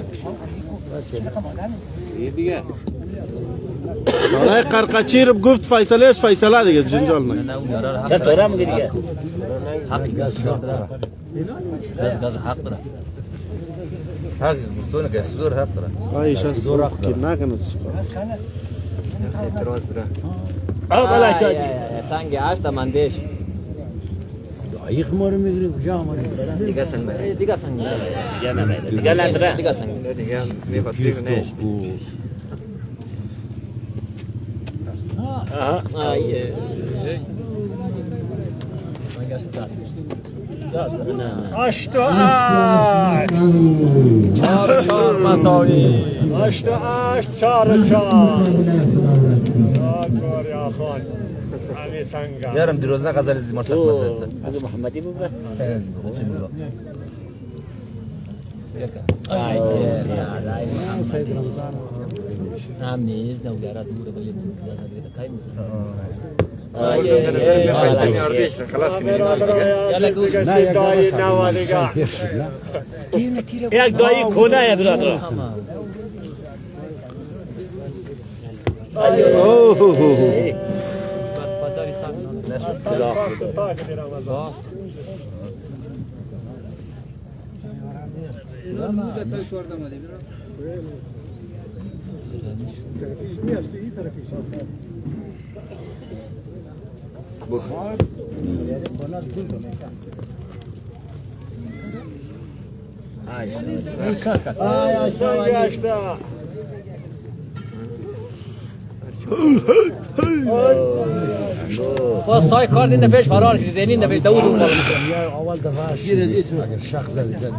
یه دیگه حالا قرقچی رو گفت فیصلهش فیصله دیگه جنجال نه چه طوره میگه دیگه حق گاز حق داره حق گفتونه که صدور حق داره آیش از سرخ که نکنه اعتراض داره بلای تاجی سنگ هشت مندش دایی خماره میگیری کجا هماره دیگه سنگ بره دیگه سنگ دیگه نمیده دیگه نداره دیگه سنگ دیگه میخواد دیگه نیست آیه هشت و هشت چهار مساوی هشت و هشت چهار چهار یا خان همی سنگا یارم دیروز نه غزل زی مرسک مسد از محمدی بود سید رمضان نام نیست نوگرات بود ولی کای خلاص کنیم یک دایی کنه برادر باز تای کار دین پیش فرار کردین این پیش داوود اول دفعه شیر اگر شخص زد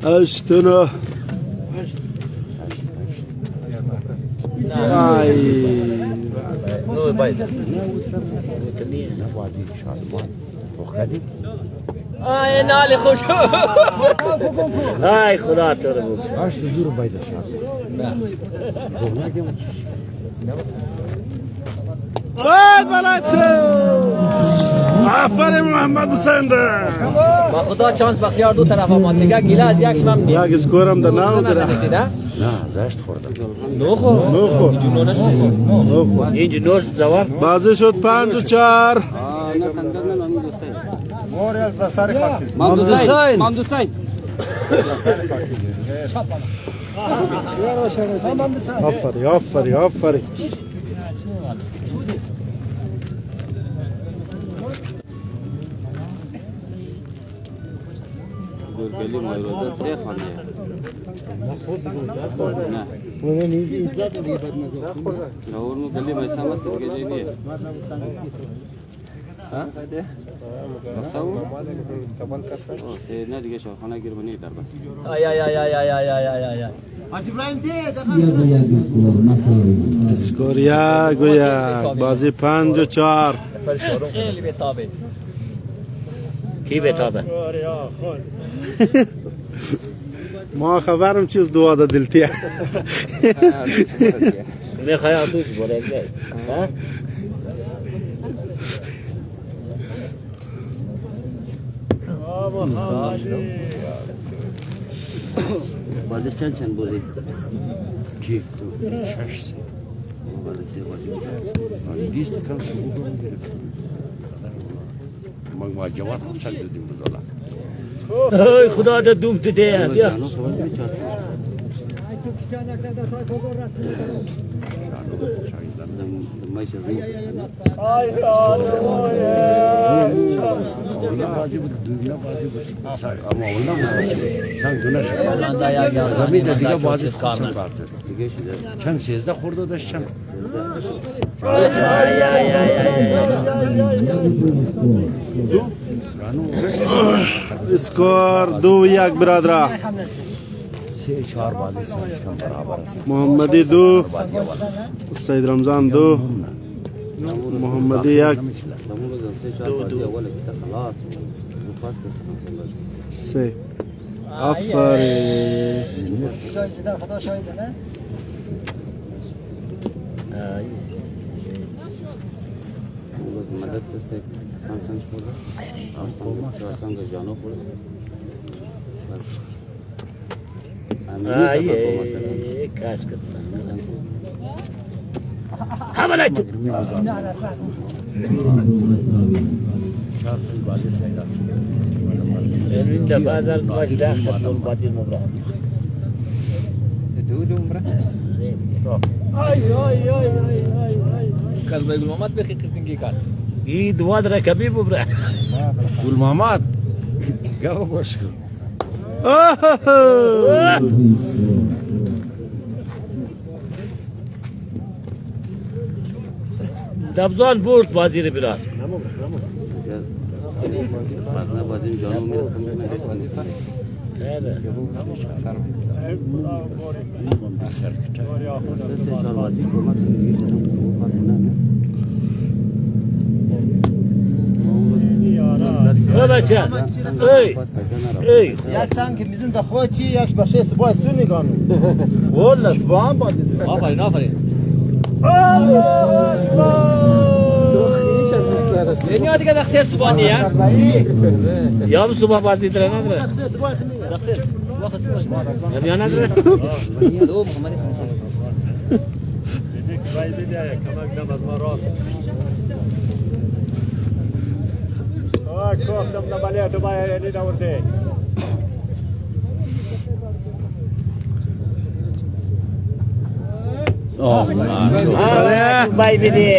اشتنا آی نو باید نوازی شادمان تو خدی آی نالی خوش ای خدا تو رو بود هشت دور باید شد باید بلد آفرین محمد حسین ده با خدا چانس بخشیار دو طرف آمد دیگه گیله از یک شمم نیم یک اسکورم ده نو داره نه زشت خوردم نو خور جنونش نو این جنوش دوار بازی شد 5-4 محمد حسین آفرین گلی مایروزه سه خانه نه اون گلی میسم است دیگه جای نیه مساو سه نه دیگه شاخانه گیر بنی در بس آی اسکور 1-1 بازی 5-4 خیلی بتابه کی بتابه ما خبرم چیز دعا ده دلتیه میخوای آتوش بوله گه بازی چند بازی کی شش بازی سه بازی دیست کم سبوه ما جواد خوب شد دیدیم بزالا ای خدا ده دوم تو ده بیا بازی بود دوینا بازی بود اما اونا سنگ دونش زمین دیگه بازی خواستم بازی دیگه چند 13 خورده داشتم اسکور 2-1 برادر 3-4 بازی سنجکم برابر است محمدی 2 سید رمضان 2 محمدی 1 3 آفرین خدا شاهده نه مدد سے کانسنج پورا اور سنگ جانو پورا ای کاش کتسان حملت این دفعه از الواج داخل دول باجی مبرا دو عمره کل بگل محمد بخی قسمگی کن ای دواد رکبی ببرا گل محمد گاو باش کن دبزان برد بازی رو براد بازی جانو میره بچه ای یک سنگ که میزن دخواه چی یکش بخشه سبا است تو نگانو والا سبا هم بازی آفرین یعنی دیگه دخسه سبانیه یا صبح بازی داره نداره دخسه سبا یا نداره دو محمدی بای بدی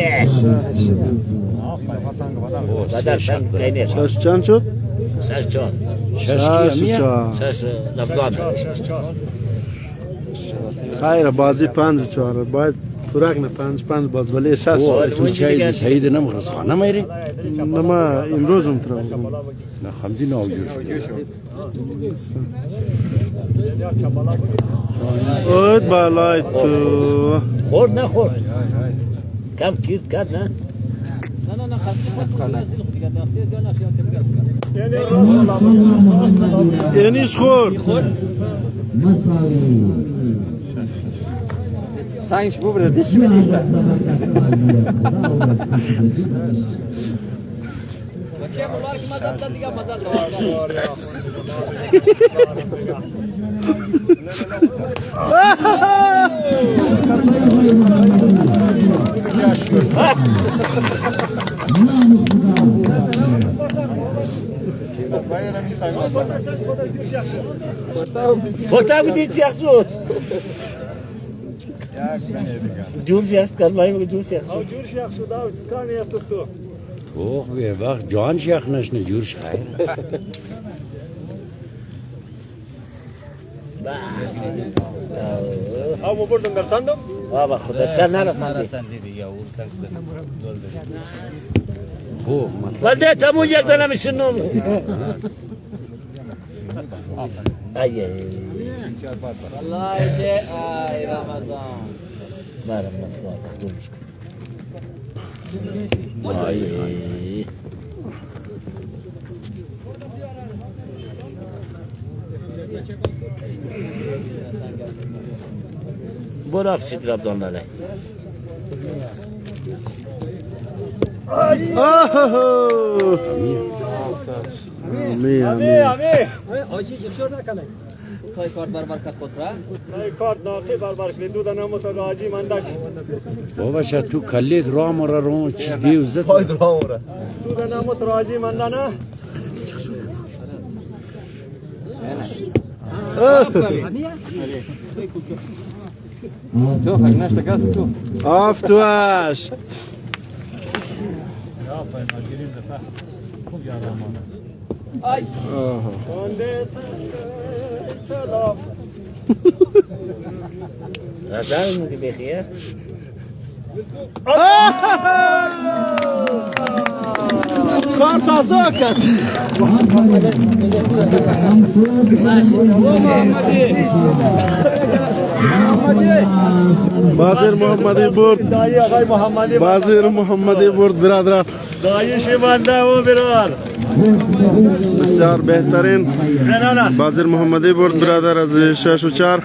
بدر شنگ بینه شش چند شد؟ شش چون شش لبزان خیر بازی 5-4 باید فرق نه 5 باز ولی 6 تو چای سعید نمخرس خانه میری نما امروز هم ترا نه خمدی ناوجود اوت بالای تو خورد نه خورد کم کیرد کرد نه نه خاصی خود کنه دیگه دخسه دو نشیات اینیش خورد سنگش ببره دشتی بدیم فوتا بودی چی شد جور شخص کلمه جور شخص جور شخص شد اسکانی است تو اوه به وقت جان شیخ نشنه جورش خیر او بردم در صندوق بابا خدا چه نرسندی خوب ولده تمو یک دنه میشنم ایه والله ای رمضان بارم مسوات دونش ایه برو افشی درابدان لاله آجی جشور نکنه خواهی کارت برکت خود را خواهی کارت ناقی برکت دو دنه متر آجی مندک بابا شا تو کلیت رام را رو چیز دیو زد پاید رام را دو دنه متر آجی مندانه تو خیلی نشته کس تو آف تو هشت ای سلام غزل میگی بخیه کار تازه کرد بازیر محمدی برد دایی آقای محمدی بازیر محمدی برد برادران دایی شیمانده و برار بسیار بهترین بازیر محمدی برد برادر از 6 و 4